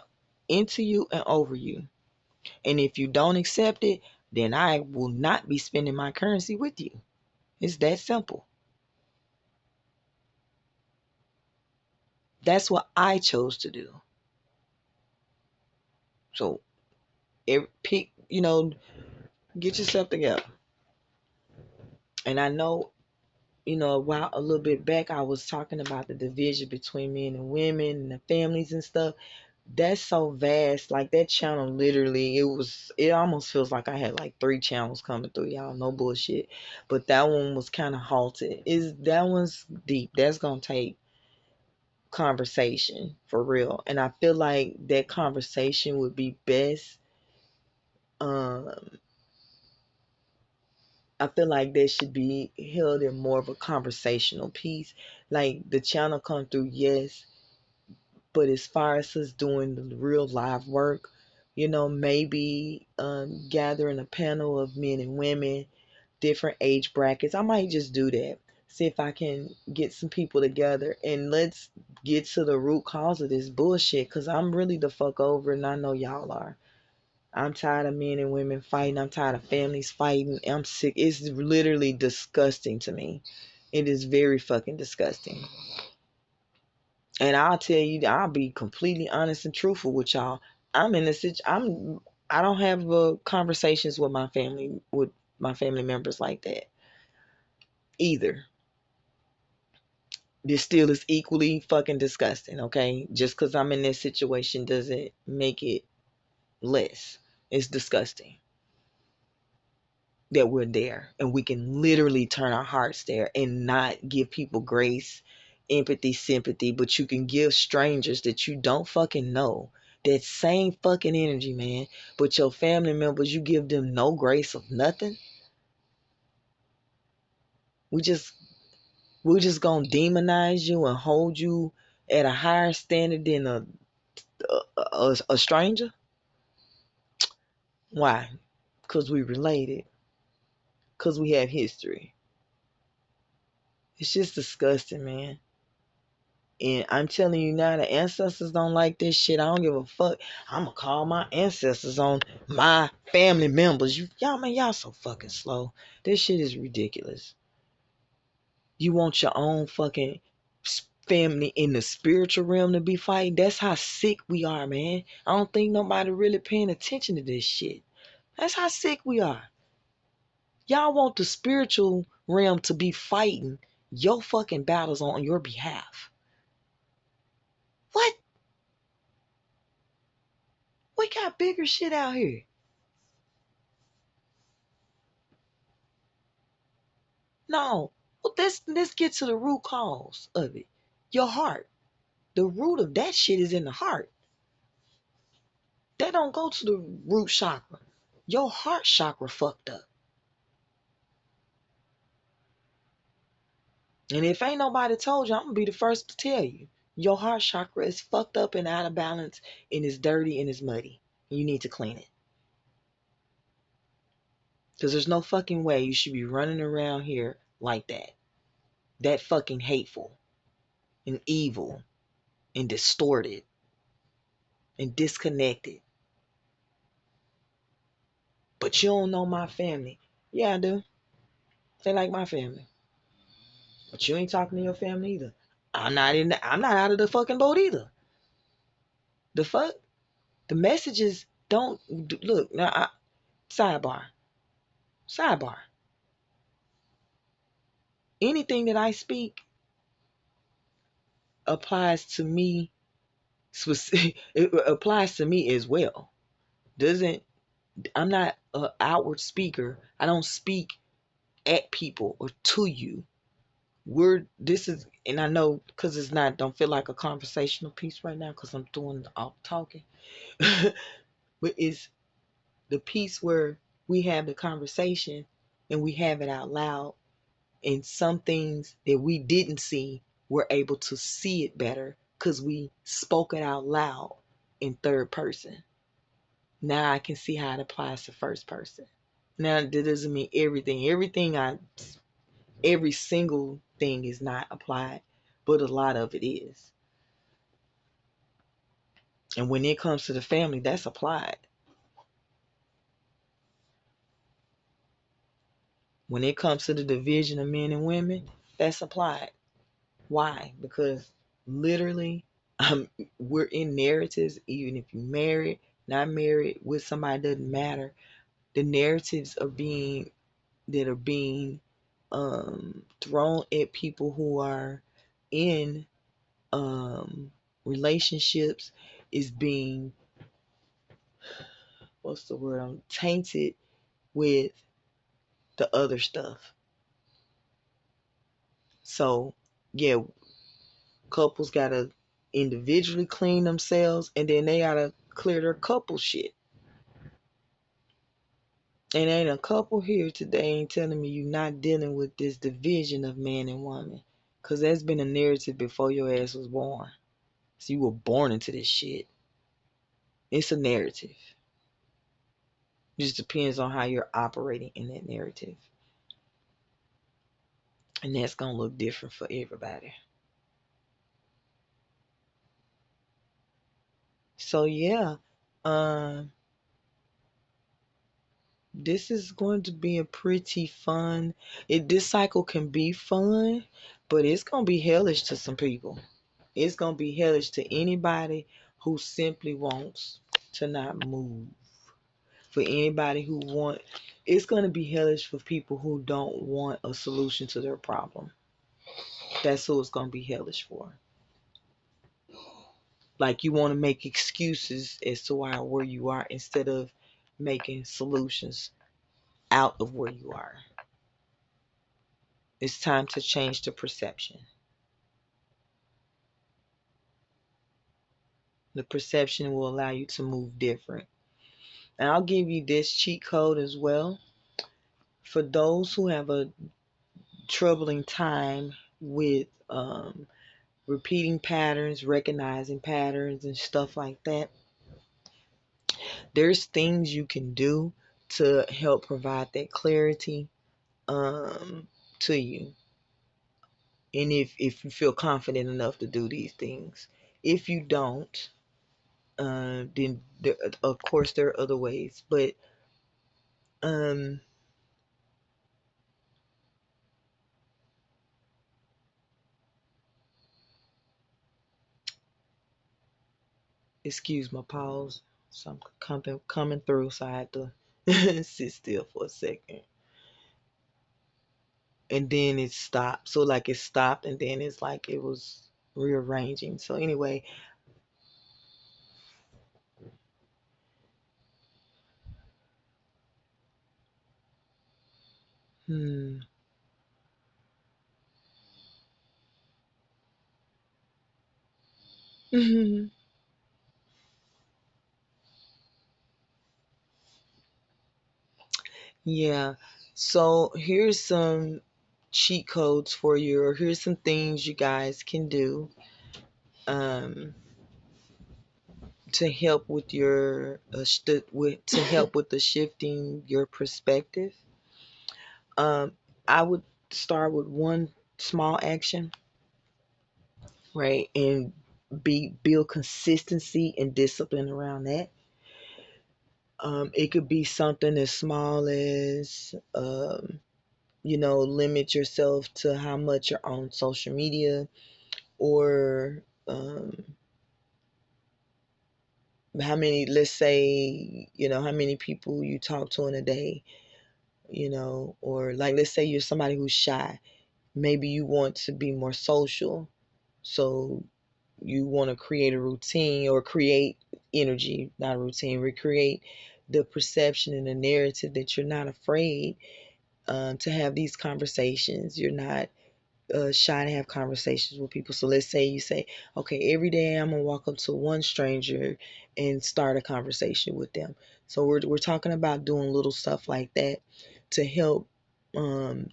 A: into you and over you. And if you don't accept it, then I will not be spending my currency with you. It's that simple. That's what I chose to do. So, pick, get yourself together. And I know, a little bit back, I was talking about the division between men and women and the families and stuff. That's so vast. Like that channel, literally, it almost feels like I had like 3 channels coming through, y'all. No bullshit. But that one was kind of halted. That one's deep. That's gonna take conversation for real. And I feel like that conversation would be best. Um, I feel like that should be held in more of a conversational piece. Like the channel come through, yes, but as far as us doing the real live work, maybe gathering a panel of men and women, different age brackets. I might just do that. See if I can get some people together and let's get to the root cause of this bullshit. Cause I'm really the fuck over, and I know y'all are. I'm tired of men and women fighting. I'm tired of families fighting. I'm sick. It's literally disgusting to me. It is very fucking disgusting. And I'll tell you, I'll be completely honest and truthful with y'all. I'm in a situation. I don't have conversations with my family members like that either. This still is equally fucking disgusting. Okay, just because I'm in this situation doesn't make it less. It's disgusting that we're there and we can literally turn our hearts there and not give people grace, empathy, sympathy, but you can give strangers that you don't fucking know that same fucking energy, man. But your family members, you give them no grace of nothing. We just we're just gonna demonize you and hold you at a higher standard than a stranger. Why? Because we related. Because we have history. It's just disgusting, man. And I'm telling you now, the ancestors don't like this shit. I don't give a fuck. I'm gonna call my ancestors on my family members. Y'all, man, y'all so fucking slow. This shit is ridiculous. You want your own fucking family in the spiritual realm to be fighting? That's how sick we are, man. I don't think nobody really paying attention to this shit. That's how sick we are. Y'all want the spiritual realm to be fighting your fucking battles on your behalf. What? We got bigger shit out here. No. Well, let's get to the root cause of it. Your heart. The root of that shit is in the heart. That don't go to the root chakra. Your heart chakra fucked up. And if ain't nobody told you, I'm gonna be the first to tell you. Your heart chakra is fucked up and out of balance and it's dirty and it's muddy. You need to clean it. Because there's no fucking way you should be running around here like that. That fucking hateful and evil and distorted and disconnected. But you don't know my family. Yeah, I do. They like my family. But you ain't talking to your family either. I'm not out of the fucking boat either. The fuck? The messages don't look now. Sidebar. Sidebar. Anything that I speak applies to me. It applies to me as well. Doesn't I'm not an outward speaker. I don't speak at people or to you. This is, and I know because it's not, don't feel like a conversational piece right now because I'm doing all talking. But it's the piece where we have the conversation and we have it out loud, and some things that we didn't see, we're able to see it better because we spoke it out loud in third person. Now I can see how it applies to first person. Now that doesn't mean every single thing is not applied, but a lot of it is. And when it comes to the family, that's applied. When it comes to the division of men and women, that's applied. Why? Because literally, we're in narratives, even if you're married, not married, with somebody, doesn't matter. The narratives that are being thrown at people who are in relationships is being, what's the word? Tainted with the other stuff. So yeah, couples gotta individually clean themselves and then they gotta clear their couple shit. And ain't a couple here today ain't telling me you're not dealing with this division of man and woman. Cause that's been a narrative before your ass was born. So you were born into this shit. It's a narrative. It just depends on how you're operating in that narrative. And that's gonna look different for everybody. So yeah, um, this is going to be a pretty fun. This cycle can be fun, but it's gonna be hellish to some people. It's gonna be hellish to anybody who simply wants to not move. For anybody who it's gonna be hellish for people who don't want a solution to their problem. That's who it's gonna be hellish for. Like you want to make excuses as to where you are instead of making solutions out of where you are. It's time to change the perception. The perception will allow you to move different. And I'll give you this cheat code as well. For those who have a troubling time with repeating patterns, recognizing patterns, and stuff like that, there's things you can do to help provide that clarity to you. And if you feel confident enough to do these things. If you don't, then of course there are other ways. But um, excuse my pause. So I'm coming through, so I had to sit still for a second. and then it stopped. So like it stopped and then it's like it was rearranging. So anyway, hmm. Yeah. So here's some cheat codes for you, or here's some things you guys can do um, to help with your to help with the shifting your perspective. Um, I would start with one small action, right, and build consistency and discipline around that. It could be something as small as limit yourself to how much you're on social media, or how many, let's say, how many people you talk to in a day, or like, let's say you're somebody who's shy. Maybe you want to be more social. So you want to create a routine, or create energy, not a routine, recreate the perception and the narrative that you're not afraid to have these conversations. You're not shy to have conversations with people. So let's say you say, okay, every day I'm gonna walk up to one stranger and start a conversation with them. So we're talking about doing little stuff like that to help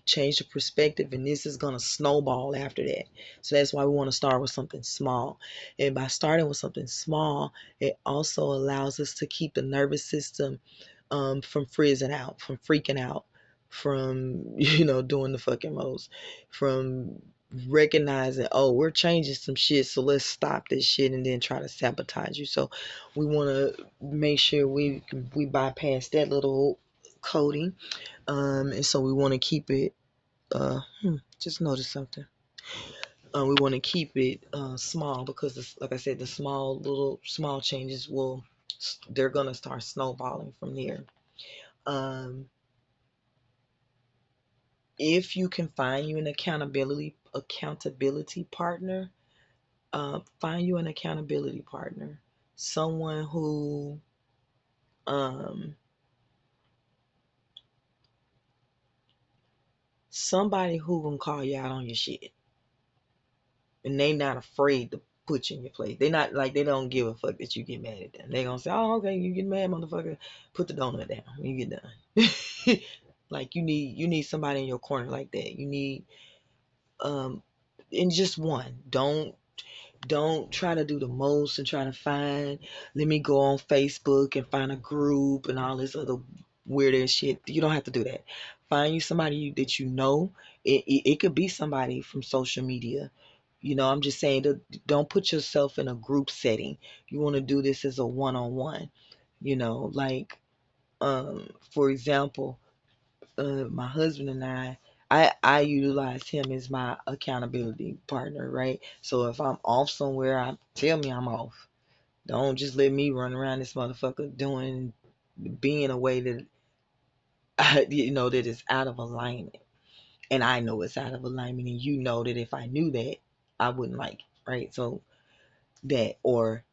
A: change the perspective, and this is gonna snowball after that. So that's why we want to start with something small. And by starting with something small, it also allows us to keep the nervous system from from freaking out, from doing the fucking most, from recognizing, oh, we're changing some shit, so let's stop this shit, and then try to sabotage you. So we want to make sure we bypass that little coding, and so we want to keep it. Just notice something. We want to keep it small, because, like I said, the small changes they're gonna start snowballing from there. Um, if you can find you an accountability partner, find you an accountability partner, someone um, somebody who can call you out on your shit, and they not afraid to put you in your place. They not like, they don't give a fuck that you get mad at them. They gonna say, oh, okay, you get mad, motherfucker, put the donut down when you get done. Like, you need somebody in your corner like that. You need um, and just one. Don't try to do the most and try to find, let me go on Facebook and find a group and all this other weird ass shit. You don't have to do that. Find you somebody that you know. It could be somebody from social media. I'm just saying, don't put yourself in a group setting. You want to do this as a one-on-one. Like, for example, my husband and I utilize him as my accountability partner, right? So if I'm off somewhere, tell me I'm off. Don't just let me run around this motherfucker being a way that that is out of alignment, and I know it's out of alignment, and that if I knew that, I wouldn't like it, right? So that, or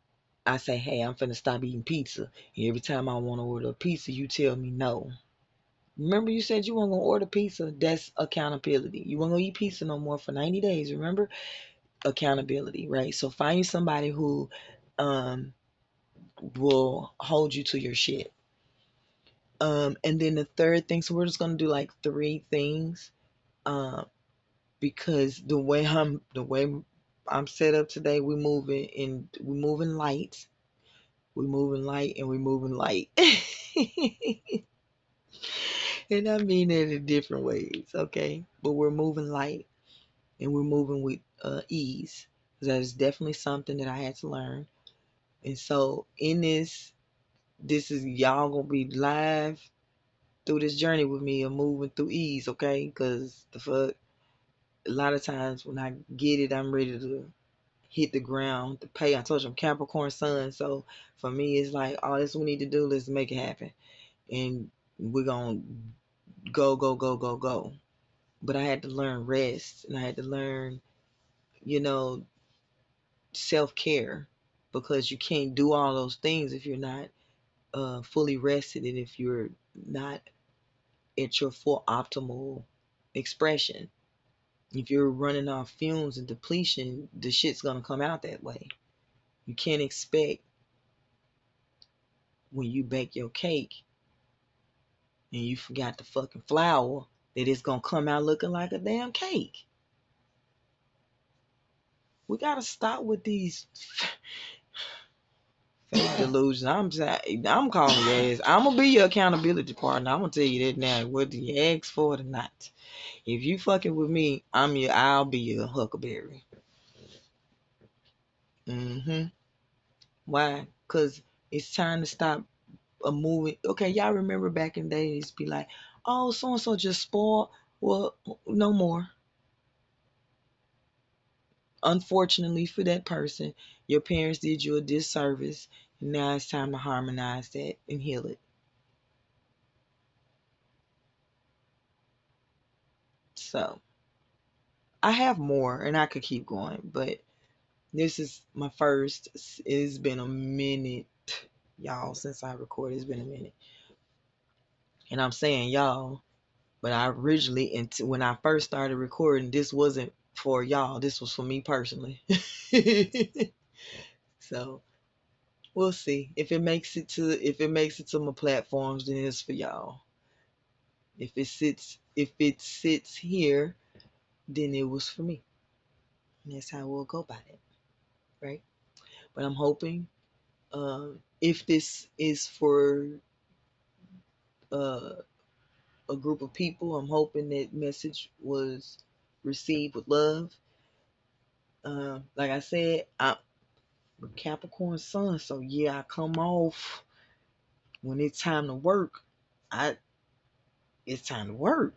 A: I say, hey, I'm finna stop eating pizza, and every time I want to order a pizza, you tell me no. Remember, you said you weren't gonna order pizza. That's accountability. You weren't gonna eat pizza no more for 90 days. Remember, accountability, right? So find you somebody who um, will hold you to your shit. And then the third thing. So we're just gonna do like three things, uh, because the way I'm set up today, we moving light. We moving light, and we moving light. And I mean it in different ways, okay? But we're moving light, and we're moving with ease. That is definitely something that I had to learn. And so in this is y'all gonna be live through this journey with me of moving through ease, okay? Because the fuck, a lot of times when I get it, I'm ready to hit the ground to pay. I told you I'm Capricorn sun, so for me it's like, all this we need to do, let's make it happen, and we're gonna go go go go go. But I had to learn rest, and I had to learn, you know, self care, because you can't do all those things if you're not fully rested, and if you're not at your full optimal expression. If you're running off fumes and depletion, the shit's gonna come out that way. You can't expect when you bake your cake and you forgot the fucking flour that it's gonna come out looking like a damn cake. We gotta stop with these fake delusions. I'm calling your ass. I'm gonna be your accountability partner. I'm gonna tell you that now, whether you ask for it or not. If you fucking with me, I'll be your huckleberry. Mm-hmm. Why? Cause it's time to stop a movie. Okay, y'all remember back in the days, be like, oh, so and so just spoiled. Well, no more. Unfortunately for that person, your parents did you a disservice. And now it's time to harmonize that and heal it. So I have more, and I could keep going, but this is my first. It's been a minute, y'all, since I recorded. It's been a minute, and I'm saying y'all, but I originally, when I first started recording, this wasn't for y'all. This was for me personally. So we'll see if it makes it to my platforms. Then it's for y'all. If it sits here, then it was for me. And that's how we'll go about it, right? But I'm hoping, if this is for uh, a group of people, I'm hoping that message was received with love. Like I said, I'm a Capricorn sun, so yeah, I come off when it's time to work. I It's time to work.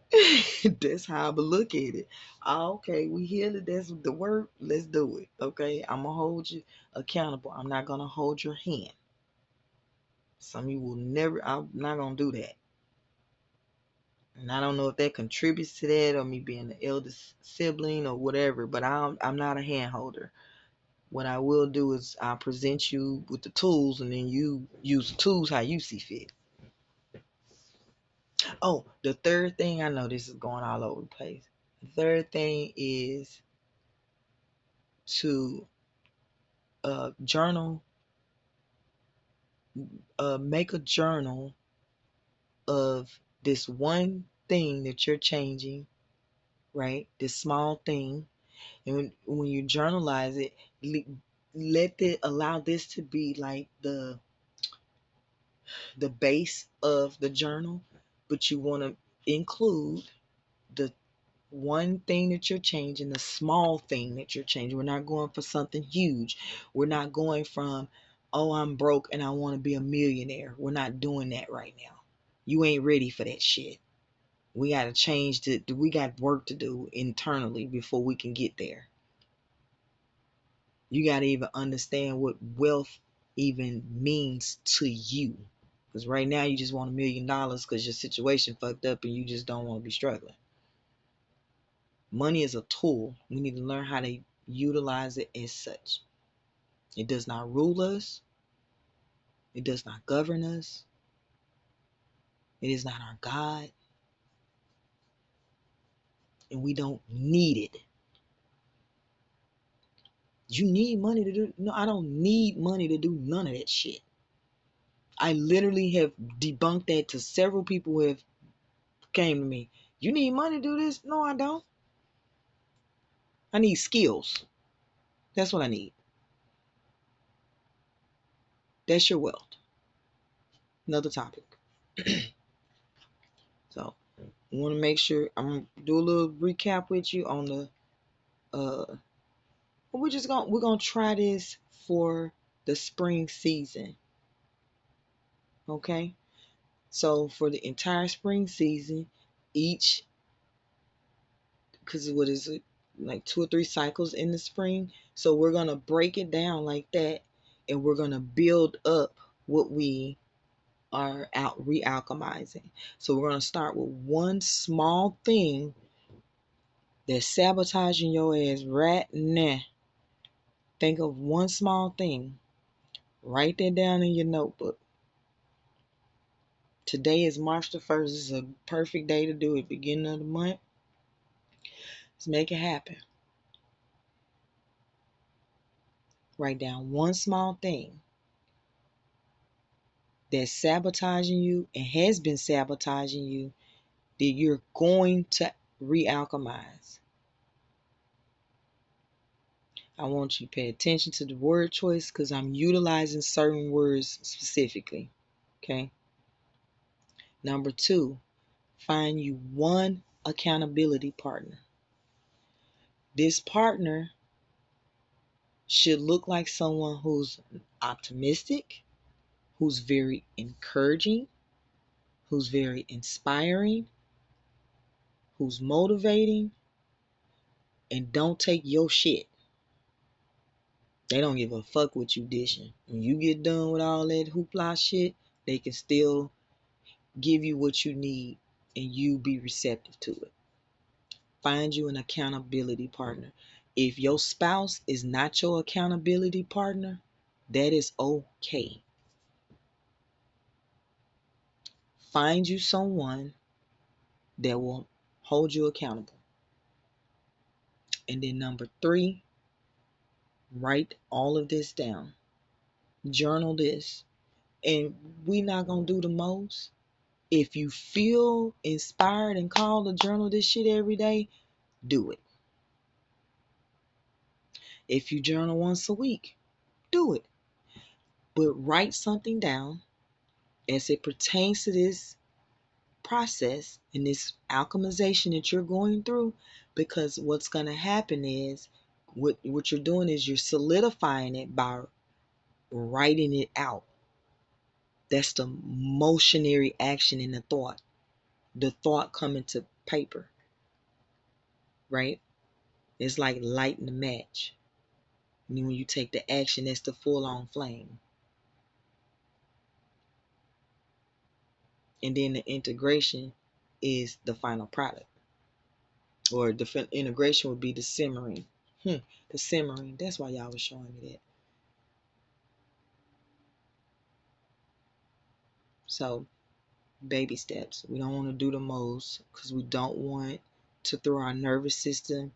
A: That's how I would look at it. Okay, we here. That's the work. Let's do it. Okay, I'm gonna hold you accountable. I'm not gonna hold your hand. Some of you will never. I'm not gonna do that. And I don't know if that contributes to that, or me being the eldest sibling or whatever. But I'm not a hand holder. What I will do is I'll present you with the tools, and then you use the tools how you see fit. Oh, the third thing, I know this is going all over the place. The third thing is to journal, make a journal of this one thing that you're changing, right? This small thing. And when you journalize it, allow this to be like the base of the journal, but you want to include the one thing that you're changing, the small thing that you're changing. We're not going for something huge. We're not going from, oh, I'm broke and I want to be a millionaire. We're not doing that right now. You ain't ready for that shit. We got to change we got work to do internally before we can get there. You got to even understand what wealth even means to you. Because right now you just want $1 million because your situation fucked up and you just don't want to be struggling. Money is a tool. We need to learn how to utilize it as such. It does not rule us. It does not govern us. It is not our God. And we don't need it. You need money to do. No, I don't need money to do none of that shit. I literally have debunked that to several people who have came to me. You need money to do this? No, I don't. I need skills. That's what I need. That's your wealth. Another topic. So I want to make sure I'm gonna do a little recap with you on the we're gonna try this for the spring season. Okay? So for the entire spring season, each, because what is it, like 2 or 3 cycles in the spring. So we're gonna break it down like that, and we're gonna build up what we are out re-alchemizing. So we're gonna start with one small thing that's sabotaging your ass right now. Think of one small thing. Write that down in your notebook. Today is March the 1st. This is a perfect day to do it. Beginning of the month. Let's make it happen. Write down one small thing that's sabotaging you and has been sabotaging you that you're going to re-alchemize. I want you to pay attention to the word choice because I'm utilizing certain words specifically. Okay. Number 2, find you one accountability partner. This partner should look like someone who's optimistic, who's very encouraging, who's very inspiring, who's motivating, and don't take your shit. They don't give a fuck what you dishing. When you get done with all that hoopla shit, they can still give you what you need and you be receptive to it. Find you an accountability partner. If your spouse is not your accountability partner, that is okay. Find you someone that will hold you accountable. And then number 3, write all of this down. Journal this. And we not going to do the most. If you feel inspired and called to journal this shit every day, do it. If you journal once a week, do it. But write something down as it pertains to this process and this alchemization that you're going through, because what's going to happen is what you're doing is you're solidifying it by writing it out. That's the motionary action in the thought coming to paper, right? It's like lighting a match. And then when you take the action, that's the full-on flame. And then the integration is the final product. Or the integration would be the simmering. The simmering. That's why y'all was showing me that. So, baby steps. We don't want to do the most because we don't want to throw our nervous system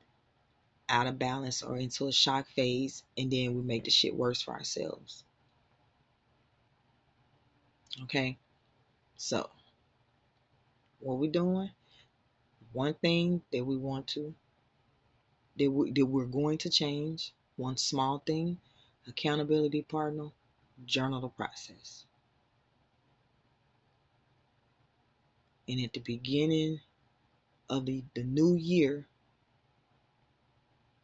A: out of balance or into a shock phase, and then we make the shit worse for ourselves. Okay? So, what we doing? One thing that we want to that we're going to change, one small thing, accountability partner, journal the process. And at the beginning of the new year,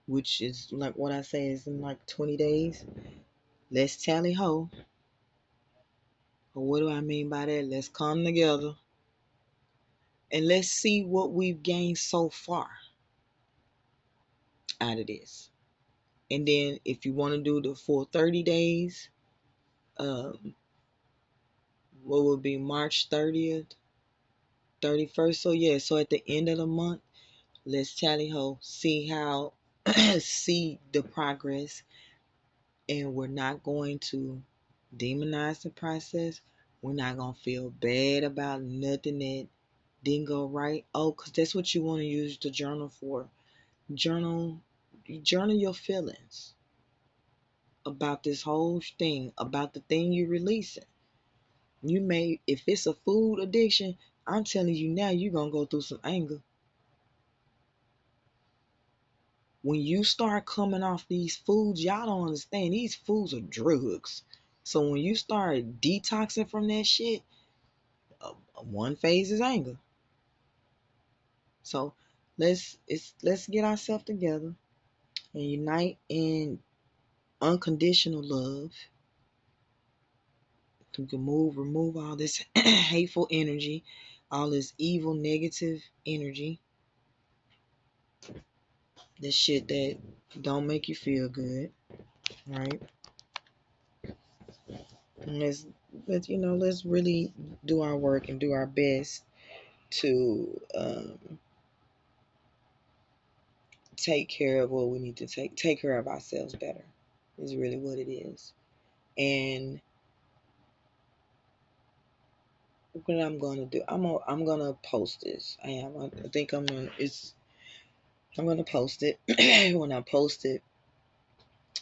A: which is like what I say is in like 20 days, let's tally ho. But what do I mean by that? Let's come together and let's see what we've gained so far out of this. And then if you want to do the full 30 days, what would be March 30th, 31st? So yeah, so at the end of the month, let's tally ho, see how, see the progress. And we're not going to demonize the process. We're not going to feel bad about nothing that didn't go right. Oh, because that's what you want to use the journal for. Journal your feelings about this whole thing, about the thing you're releasing. You may, if it's a food addiction, I'm telling you now, you're going to go through some anger. When you start coming off these foods, y'all don't understand, these foods are drugs. So when you start detoxing from that shit, one phase is anger. So let's get ourselves together and unite in unconditional love. We can remove all this hateful energy, all this evil, negative energy, this shit that don't make you feel good, right? And let's really do our work and do our best to take care of what we need to take care of ourselves better is really what it is. And what I'm gonna do, I'm gonna post this. I think I'm gonna post it. When I post it,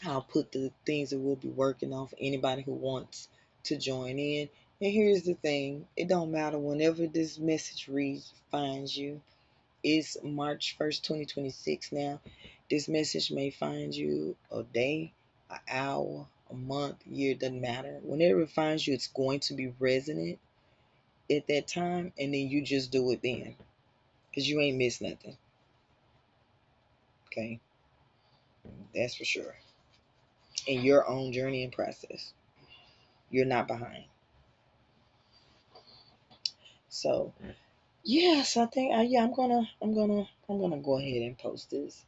A: I'll put the things that we'll be working on for anybody who wants to join in. And here's the thing, it don't matter whenever this message reads finds you. It's March 1st, 2026 now. This message may find you a day, an hour, a month, year, doesn't matter. Whenever it finds you, it's going to be resonant at that time, and then you just do it then. Because you ain't missed nothing. Okay? That's for sure. In your own journey and process. You're not behind. So yes, I think yeah, I'm gonna go ahead and post this.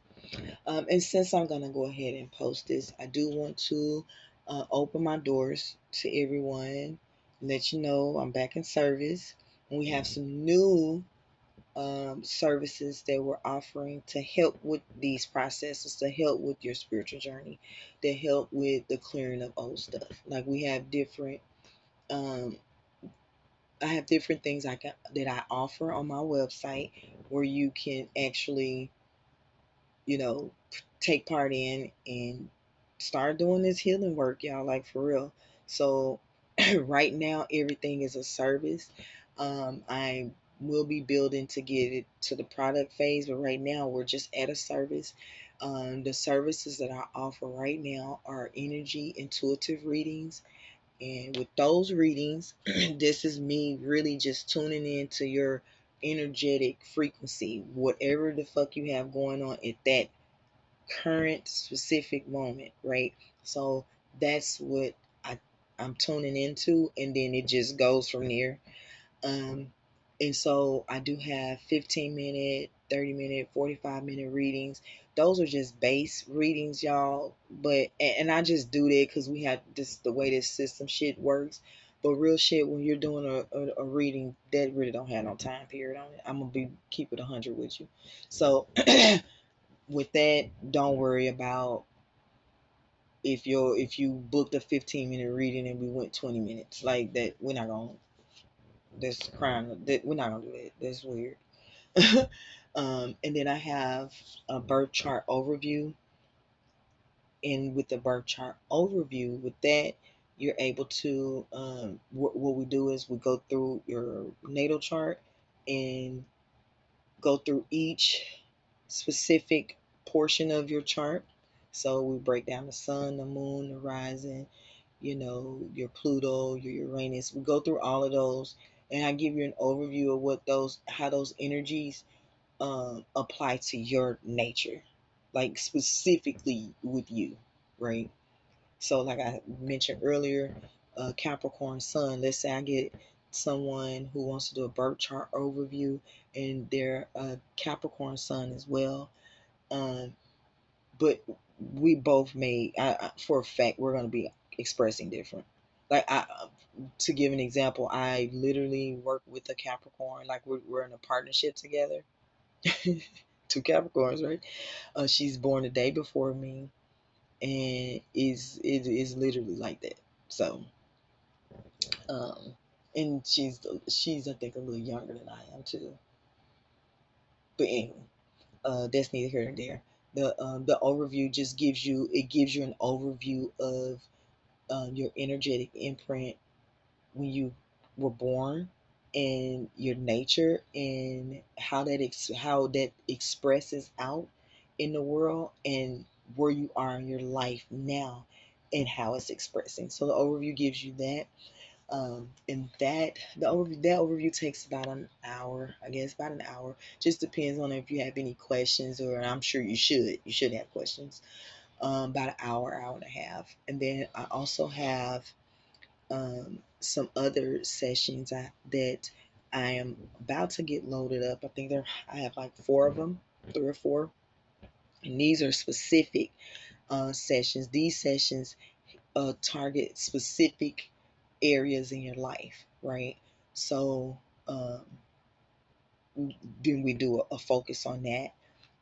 A: And since I'm gonna go ahead and post this, I do want to open my doors to everyone, let you know I'm back in service, and we have some new services that we're offering to help with these processes, to help with your spiritual journey, to help with the clearing of old stuff. Like we have different um, I have different things that I offer on my website where you can actually, you know, take part in and start doing this healing work, y'all, like for real. So right now everything is a service. I will be building to get it to the product phase, but right now we're just at a service. The services that I offer right now are energy intuitive readings, and with those readings, this is me really just tuning into your energetic frequency, whatever the fuck you have going on at that current specific moment, right? So that's what I'm tuning into, and then it just goes from there. Um, and so I do have 15-minute, 30-minute, 45-minute readings. Those are just base readings, y'all. But and I just do that because we have this the way this system shit works. But real shit, when you're doing a reading, that really don't have no time period on it. I'm gonna be keep it 100 with you. So with that, don't worry about if you booked a 15-minute reading and we went 20 minutes like that. We're not gonna that's crime. That we're not gonna do that. That's weird. And then I have a birth chart overview. And with the birth chart overview, with that, you're able to what we do is we go through your natal chart and go through each specific portion of your chart. So we break down the sun, the moon, the rising, your Pluto, your Uranus. We go through all of those, and I give you an overview of how those energies apply to your nature, like specifically with you, right? So, like I mentioned earlier, Capricorn Sun. Let's say I get someone who wants to do a birth chart overview, and they're a Capricorn Sun as well. Um, but we both made for a fact we're going to be expressing different. Like to give an example, I literally work with a Capricorn. Like we're in a partnership together. Two Capricorns, right? She's born the day before me, and it is literally like that. So, um, and she's I think a little younger than I am too. But anyway, that's neither here nor there. The overview just gives you an overview of your energetic imprint when you were born, and your nature, and how that expresses out in the world, and where you are in your life now and how it's expressing. So the overview gives you that. And that overview takes about an hour, I guess, about an hour. Just depends on if you have any questions, or I'm sure you should have questions. About an hour and a half. And then I also have some other sessions that I am about to get loaded up. I have like four of them, three or four, and these are specific sessions. These sessions target specific areas in your life, right? So um, then we do a focus on that.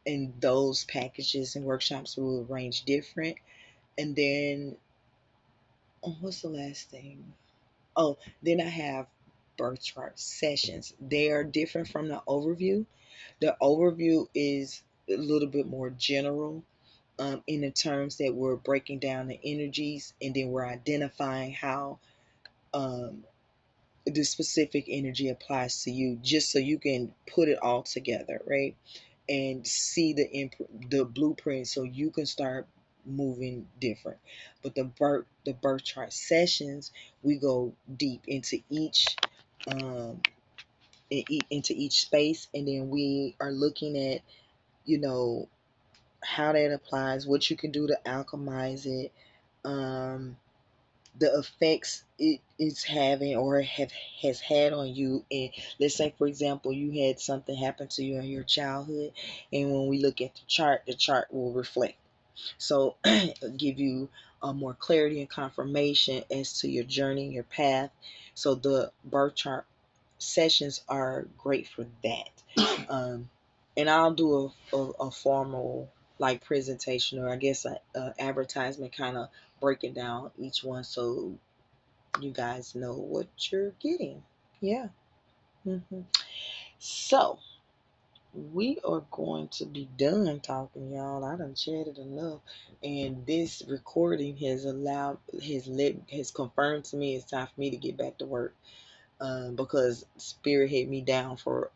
A: And those packages and workshops will range different. And then, what's the last thing? Oh, then I have birth chart sessions. They are different from the overview. The overview is a little bit more general, in the terms that we're breaking down the energies, and then we're identifying how um, the specific energy applies to you, just so you can put it all together, right? And see the blueprint, so you can start moving different. But the birth chart sessions, we go deep into um into each space, and then we are looking at, you know, how that applies, what you can do to alchemize it, um the effects it is having or has had on you. And let's say, for example, you had something happen to you in your childhood, and when we look at the chart will reflect. So give you more clarity and confirmation as to your journey, your path. So the birth chart sessions are great for that. And I'll do a formal like presentation, or I guess a advertisement, kind of breaking down each one, so you guys know what you're getting. Yeah. hmm So we are going to be done talking, y'all. I done chatted enough, and this recording has confirmed to me it's time for me to get back to work. Because Spirit hit me down for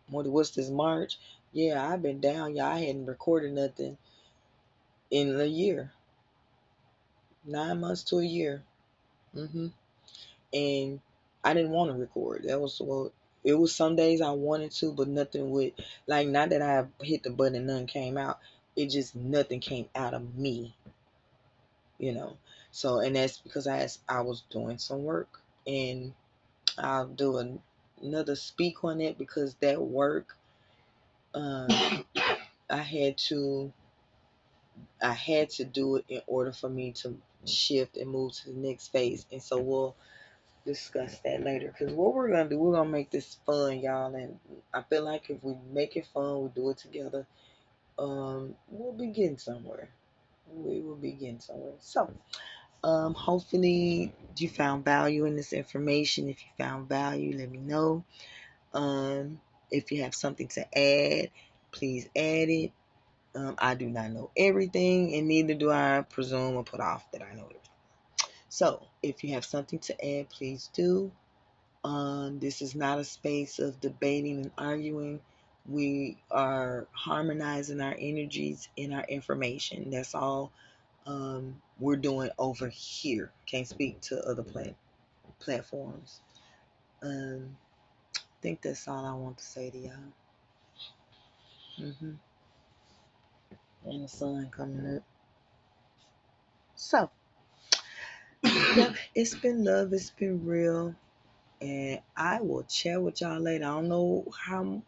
A: what's this, March? Yeah, I've been down. Y'all, I hadn't recorded nothing in a year, 9 months to a year. hmm And I didn't want to record. That was, well, it was some days I wanted to, but nothing would, like, not that I hit the button and nothing came out. It just, nothing came out of me, you know. So, and that's because I was doing some work, and I'll do another speak on it, because that work, um, I had to I had to do it in order for me to shift and move to the next phase. And so we'll discuss that later. Because what we're gonna do, we're gonna make this fun, y'all. And I feel like if we make it fun, we do it together. We'll be getting somewhere. We will be getting somewhere. So, hopefully you found value in this information. If you found value, let me know. If you have something to add, please add it. I do not know everything, and neither do I presume or put off that I know everything. So, if you have something to add, please do. This is not a space of debating and arguing. We are harmonizing our energies and our information. That's all we're doing over here. Can't speak to other platforms. I think that's all I want to say to y'all. And the sun coming up. So, yeah, it's been love. It's been real. And I will chat with y'all later. I don't know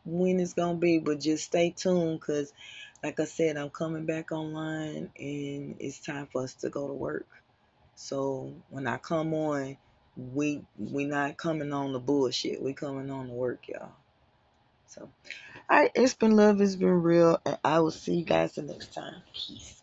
A: when it's gonna be, but just stay tuned, because like I said, I'm coming back online, and it's time for us to go to work. So when I come on, we not coming on the bullshit. We coming on to work, y'all. So, all right, it's been love, it's been real, and I will see you guys the next time. Peace.